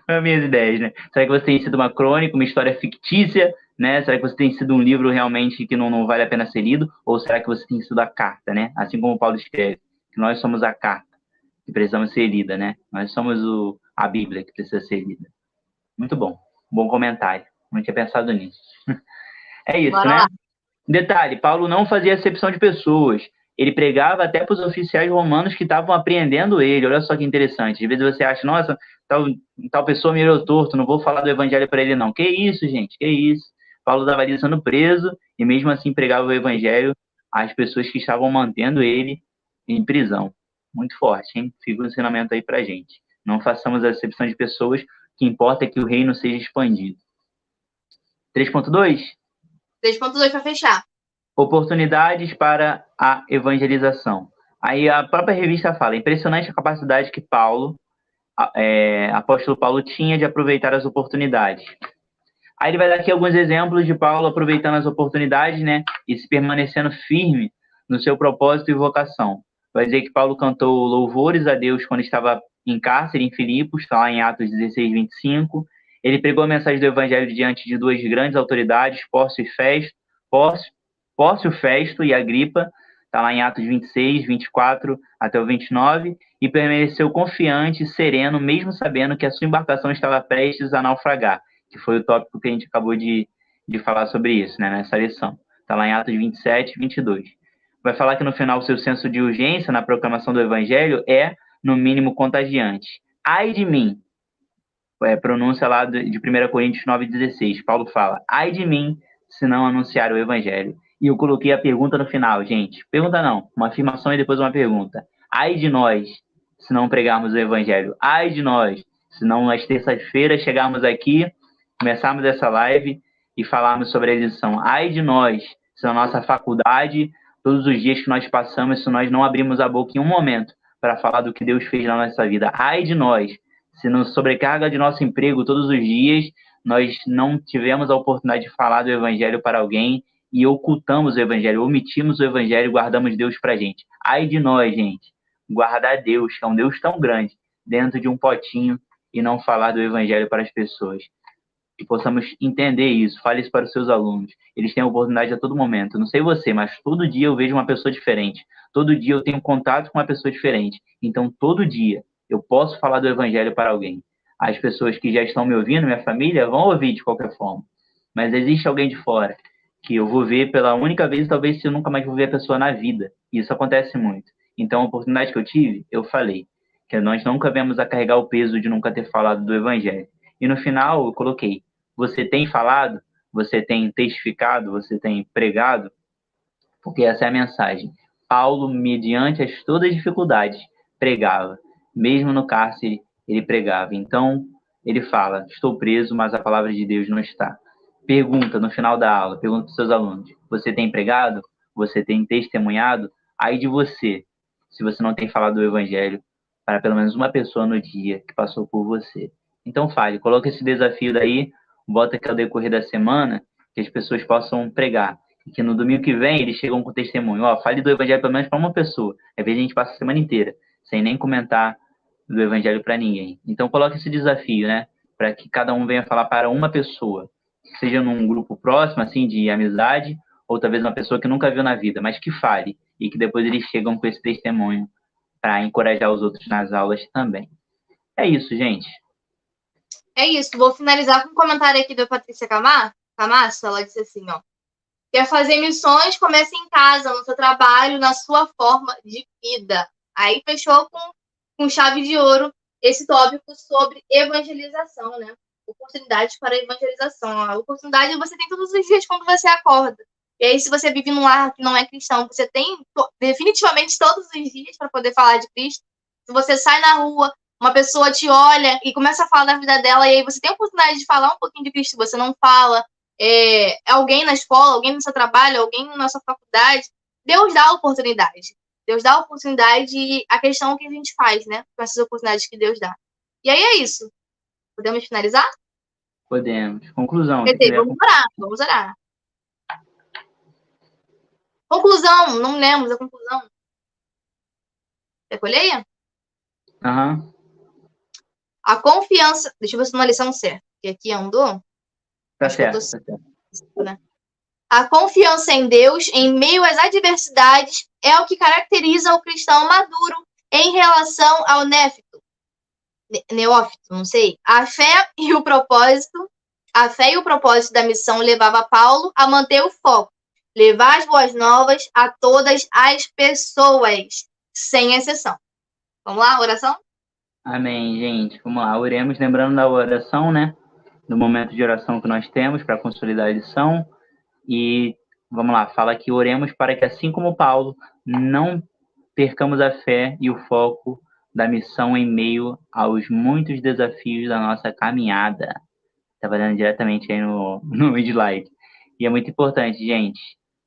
S2: as minhas ideias, né? Será que você tem sido uma crônica, uma história fictícia, né? Será que você tem sido um livro realmente que não vale a pena ser lido? Ou será que você tem sido a carta, né? Assim como Paulo escreve, que nós somos a carta que precisamos ser lida, né? Nós somos a Bíblia que precisa ser lida. Muito bom. Bom comentário. Não tinha pensado nisso. É isso,
S1: Bora
S2: né?
S1: lá.
S2: Detalhe, Paulo não fazia acepção de pessoas. Ele pregava até para os oficiais romanos que estavam apreendendo ele. Olha só que interessante. Às vezes você acha, nossa, tal pessoa me olhou torto, não vou falar do evangelho para ele não. Que isso, gente, que isso. Paulo estava ali sendo preso e mesmo assim pregava o evangelho às pessoas que estavam mantendo ele em prisão. Muito forte, hein? Fica o ensinamento aí para gente. Não façamos acepção de pessoas, o que importa é que o reino seja expandido. 3.2?
S1: 3.2 para fechar.
S2: Oportunidades para a evangelização. Aí a própria revista fala, impressionante a capacidade que apóstolo Paulo tinha de aproveitar as oportunidades. Aí ele vai dar aqui alguns exemplos de Paulo aproveitando as oportunidades, né, e se permanecendo firme no seu propósito e vocação. Vai dizer que Paulo cantou louvores a Deus quando estava em cárcere em Filipos, está lá em Atos 16, 25. Ele pregou a mensagem do evangelho diante de duas grandes autoridades, Pórcio Festo e Agripa, está lá em Atos 26, 24 até o 29, e permaneceu confiante e sereno, mesmo sabendo que a sua embarcação estava prestes a naufragar, que foi o tópico que a gente acabou de falar sobre isso, né, nessa lição. Está lá em Atos 27, 22. Vai falar que no final o seu senso de urgência na proclamação do evangelho é, no mínimo, contagiante. Ai de mim, pronúncia lá de 1 Coríntios 9,16. Paulo fala, ai de mim, se não anunciar o evangelho. E eu coloquei a pergunta no final, gente. Pergunta não, uma afirmação e depois uma pergunta. Ai de nós, se não pregarmos o evangelho. Ai de nós, se não às terças-feiras chegarmos aqui, começarmos essa live e falarmos sobre a lição. Ai de nós, se na nossa faculdade, todos os dias que nós passamos, se nós não abrimos a boca em um momento para falar do que Deus fez na nossa vida. Ai de nós, se nos sobrecarga de nosso emprego todos os dias, nós não tivemos a oportunidade de falar do evangelho para alguém e ocultamos o evangelho, omitimos o evangelho e guardamos Deus para a gente. Ai de nós, gente, guardar Deus, que é um Deus tão grande, dentro de um potinho e não falar do evangelho para as pessoas. Que possamos entender isso, fale isso para os seus alunos. Eles têm a oportunidade a todo momento. Não sei você, mas todo dia eu vejo uma pessoa diferente. Todo dia eu tenho contato com uma pessoa diferente. Então, todo dia eu posso falar do evangelho para alguém. As pessoas que já estão me ouvindo, minha família, vão ouvir de qualquer forma. Mas existe alguém de fora que eu vou ver pela única vez, talvez se eu nunca mais vou ver a pessoa na vida. Isso acontece muito. Então, a oportunidade que eu tive, eu falei. Que nós nunca viemos a carregar o peso de nunca ter falado do evangelho. E no final, eu coloquei, você tem falado, você tem testificado, você tem pregado, porque essa é a mensagem. Paulo, mediante todas as dificuldades, pregava. Mesmo no cárcere, ele pregava. Então, ele fala, estou preso, mas a palavra de Deus não está. Pergunta no final da aula, pergunta para os seus alunos, você tem pregado? Você tem testemunhado? Aí de você, se você não tem falado do evangelho para pelo menos uma pessoa no dia que passou por você. Então fale, coloque esse desafio daí, bota que ao decorrer da semana, que as pessoas possam pregar. E que no domingo que vem eles chegam com testemunho. Fale do evangelho pelo menos para uma pessoa. Às vezes a gente passa a semana inteira sem nem comentar do evangelho para ninguém. Então coloque esse desafio, né? Para que cada um venha falar para uma pessoa. seja num grupo próximo, assim, de amizade, ou talvez uma pessoa que nunca viu na vida, mas que fale, e que depois eles chegam com esse testemunho para encorajar os outros nas aulas também. É isso, gente.
S1: É isso. Vou finalizar com um comentário aqui da Patrícia Camasso. Ela disse assim, ó. Quer fazer missões? Comece em casa, no seu trabalho, na sua forma de vida. Aí fechou com chave de ouro esse tópico sobre evangelização, né? Oportunidades para evangelização. A oportunidade você tem todos os dias quando você acorda. E aí, se você vive num lar que não é cristão, você tem definitivamente todos os dias para poder falar de Cristo. Se você sai na rua, uma pessoa te olha e começa a falar da vida dela, e aí você tem a oportunidade de falar um pouquinho de Cristo, você não fala. Alguém na escola, alguém no seu trabalho, alguém na sua faculdade, Deus dá a oportunidade. Deus dá a oportunidade e a questão é o que a gente faz, né? Com essas oportunidades que Deus dá. E aí é isso. Podemos finalizar?
S2: Podemos. Conclusão.
S1: Vamos orar. Conclusão, não lemos a conclusão. Quer que eu leia?
S2: Aham.
S1: A confiança. Deixa eu ver se estou na lição certa. Porque aqui andou.
S2: Tá
S1: Acho que eu
S2: certo,
S1: tô
S2: tá certo.
S1: né? A confiança em Deus, em meio às adversidades, é o que caracteriza o cristão maduro em relação ao neófito, não sei. A fé e o propósito da missão levava Paulo a manter o foco, levar as boas novas a todas as pessoas, sem exceção. Vamos lá, oração?
S2: Amém, gente. Vamos lá, oremos. Lembrando da oração, né? Do momento de oração que nós temos para consolidar a lição. E vamos lá, fala que oremos para que, assim como Paulo, não percamos a fé e o foco da missão em meio aos muitos desafios da nossa caminhada. Está valendo diretamente aí no slide. E é muito importante, gente.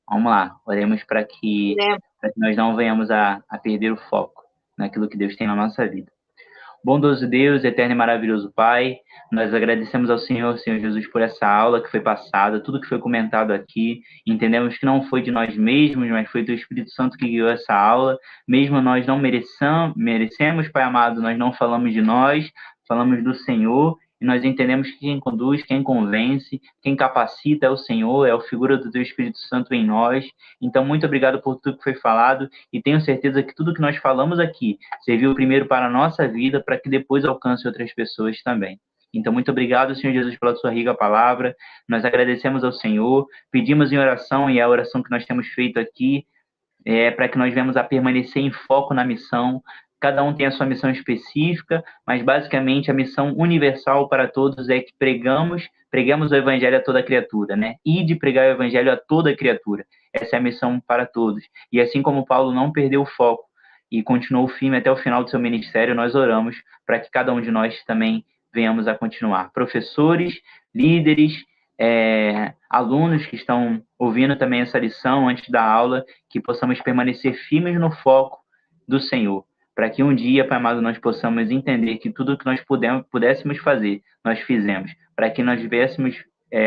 S2: Vamos lá, oremos para que nós não venhamos a perder o foco naquilo que Deus tem na nossa vida. Bondoso Deus, eterno e maravilhoso Pai, nós agradecemos ao Senhor Jesus, por essa aula que foi passada, tudo que foi comentado aqui. Entendemos que não foi de nós mesmos, mas foi do Espírito Santo que guiou essa aula. Mesmo nós não merecemos, Pai amado, nós não falamos de nós, falamos do Senhor. E nós entendemos que quem conduz, quem convence, quem capacita é o Senhor, é a figura do Teu Espírito Santo em nós. Então, muito obrigado por tudo que foi falado e tenho certeza que tudo que nós falamos aqui serviu primeiro para a nossa vida, para que depois alcance outras pessoas também. Então, muito obrigado, Senhor Jesus, pela sua rica palavra. Nós agradecemos ao Senhor, pedimos em oração, e a oração que nós temos feito aqui é para que nós venhamos a permanecer em foco na missão. Cada um tem a sua missão específica, mas basicamente a missão universal para todos é que pregamos o evangelho a toda criatura, né? E de pregar o evangelho a toda criatura. Essa é a missão para todos. E assim como Paulo não perdeu o foco e continuou firme até o final do seu ministério, nós oramos para que cada um de nós também venhamos a continuar. Professores, líderes, alunos que estão ouvindo também essa lição antes da aula, que possamos permanecer firmes no foco do Senhor, para que um dia, Pai amado, nós possamos entender que tudo que nós pudéssemos fazer, nós fizemos, para que nós tivéssemos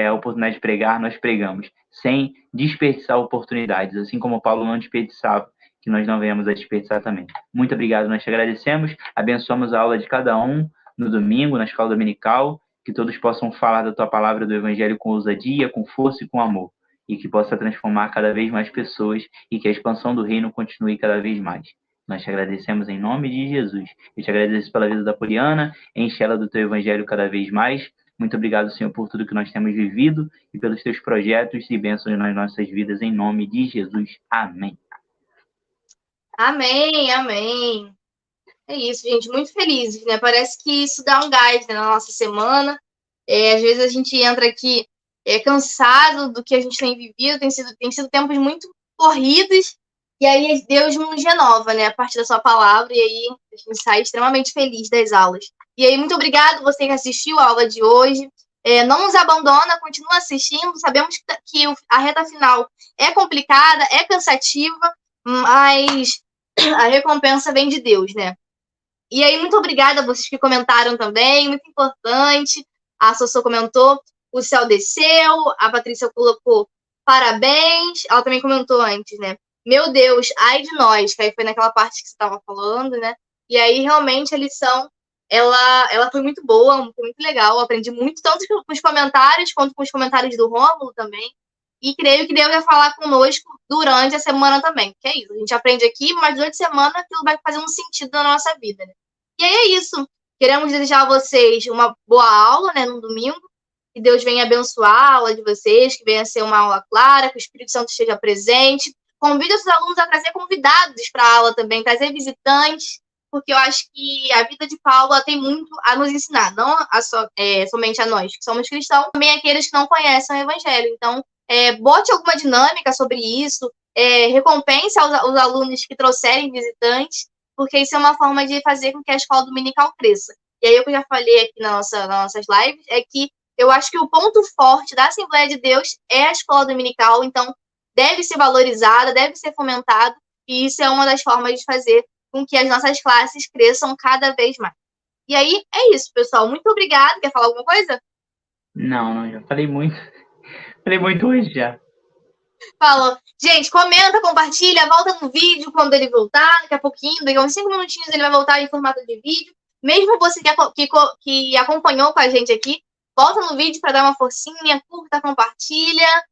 S2: a oportunidade de pregar, nós pregamos, sem desperdiçar oportunidades, assim como Paulo não desperdiçava, que nós não venhamos a desperdiçar também. Muito obrigado, nós te agradecemos, abençoamos a aula de cada um no domingo, na escola dominical, que todos possam falar da tua palavra do evangelho com ousadia, com força e com amor, e que possa transformar cada vez mais pessoas e que a expansão do reino continue cada vez mais. Nós te agradecemos em nome de Jesus. Eu te agradeço pela vida da Poliana, enche ela do teu evangelho cada vez mais. Muito obrigado, Senhor, por tudo que nós temos vivido e pelos teus projetos e bênçãos nas nossas vidas, em nome de Jesus. Amém.
S1: Amém, amém. É isso, gente, muito felizes, né? Parece que isso dá um gás, né, na nossa semana. Às vezes a gente entra aqui cansado do que a gente tem vivido, tem sido tempos muito corridos, e aí Deus nos renova, né, a partir da sua palavra, e aí a gente sai extremamente feliz das aulas. E aí, muito obrigado você que assistiu a aula de hoje. Não nos abandona, continua assistindo. Sabemos que a reta final é complicada, é cansativa, mas a recompensa vem de Deus, né? E aí, muito obrigada a vocês que comentaram também, muito importante. A Sossô comentou, o céu desceu, a Patrícia colocou parabéns, ela também comentou antes, né? Meu Deus, ai de nós, que aí foi naquela parte que você estava falando, né? E aí, realmente, a lição ela foi muito boa, foi muito legal. Eu aprendi muito, tanto com os comentários, quanto com os comentários do Rômulo também. E creio que Deus vai falar conosco durante a semana também. Que é isso, a gente aprende aqui, mas durante a semana aquilo vai fazer um sentido na nossa vida, né? E aí é isso. Queremos desejar a vocês uma boa aula, né, no domingo. Que Deus venha abençoar a aula de vocês, que venha ser uma aula clara, que o Espírito Santo esteja presente. Convide os seus alunos a trazer convidados para a aula também, trazer visitantes, porque eu acho que a vida de Paulo tem muito a nos ensinar, não somente a nós que somos cristãos, também aqueles que não conhecem o Evangelho. Então, bote alguma dinâmica sobre isso, recompense os alunos que trouxerem visitantes, porque isso é uma forma de fazer com que a escola dominical cresça. E aí, o que eu já falei aqui nas nossas lives é que eu acho que o ponto forte da Assembleia de Deus é a escola dominical, então deve ser valorizada, deve ser fomentada, e isso é uma das formas de fazer com que as nossas classes cresçam cada vez mais. E aí, é isso, pessoal. Muito obrigada. Quer falar alguma coisa?
S2: Não, já falei muito. Falei muito hoje já.
S1: Falou. Gente, comenta, compartilha, volta no vídeo quando ele voltar, daqui a pouquinho, daqui a uns 5 minutinhos ele vai voltar em formato de vídeo. Mesmo você que acompanhou com a gente aqui, volta no vídeo para dar uma forcinha, curta, compartilha.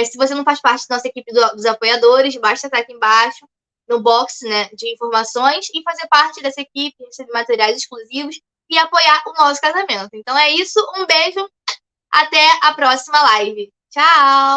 S1: Se você não faz parte da nossa equipe dos apoiadores, basta estar aqui embaixo, no box, né, de informações, e fazer parte dessa equipe, receber materiais exclusivos e apoiar o nosso casamento. Então é isso, um beijo, até a próxima live. Tchau!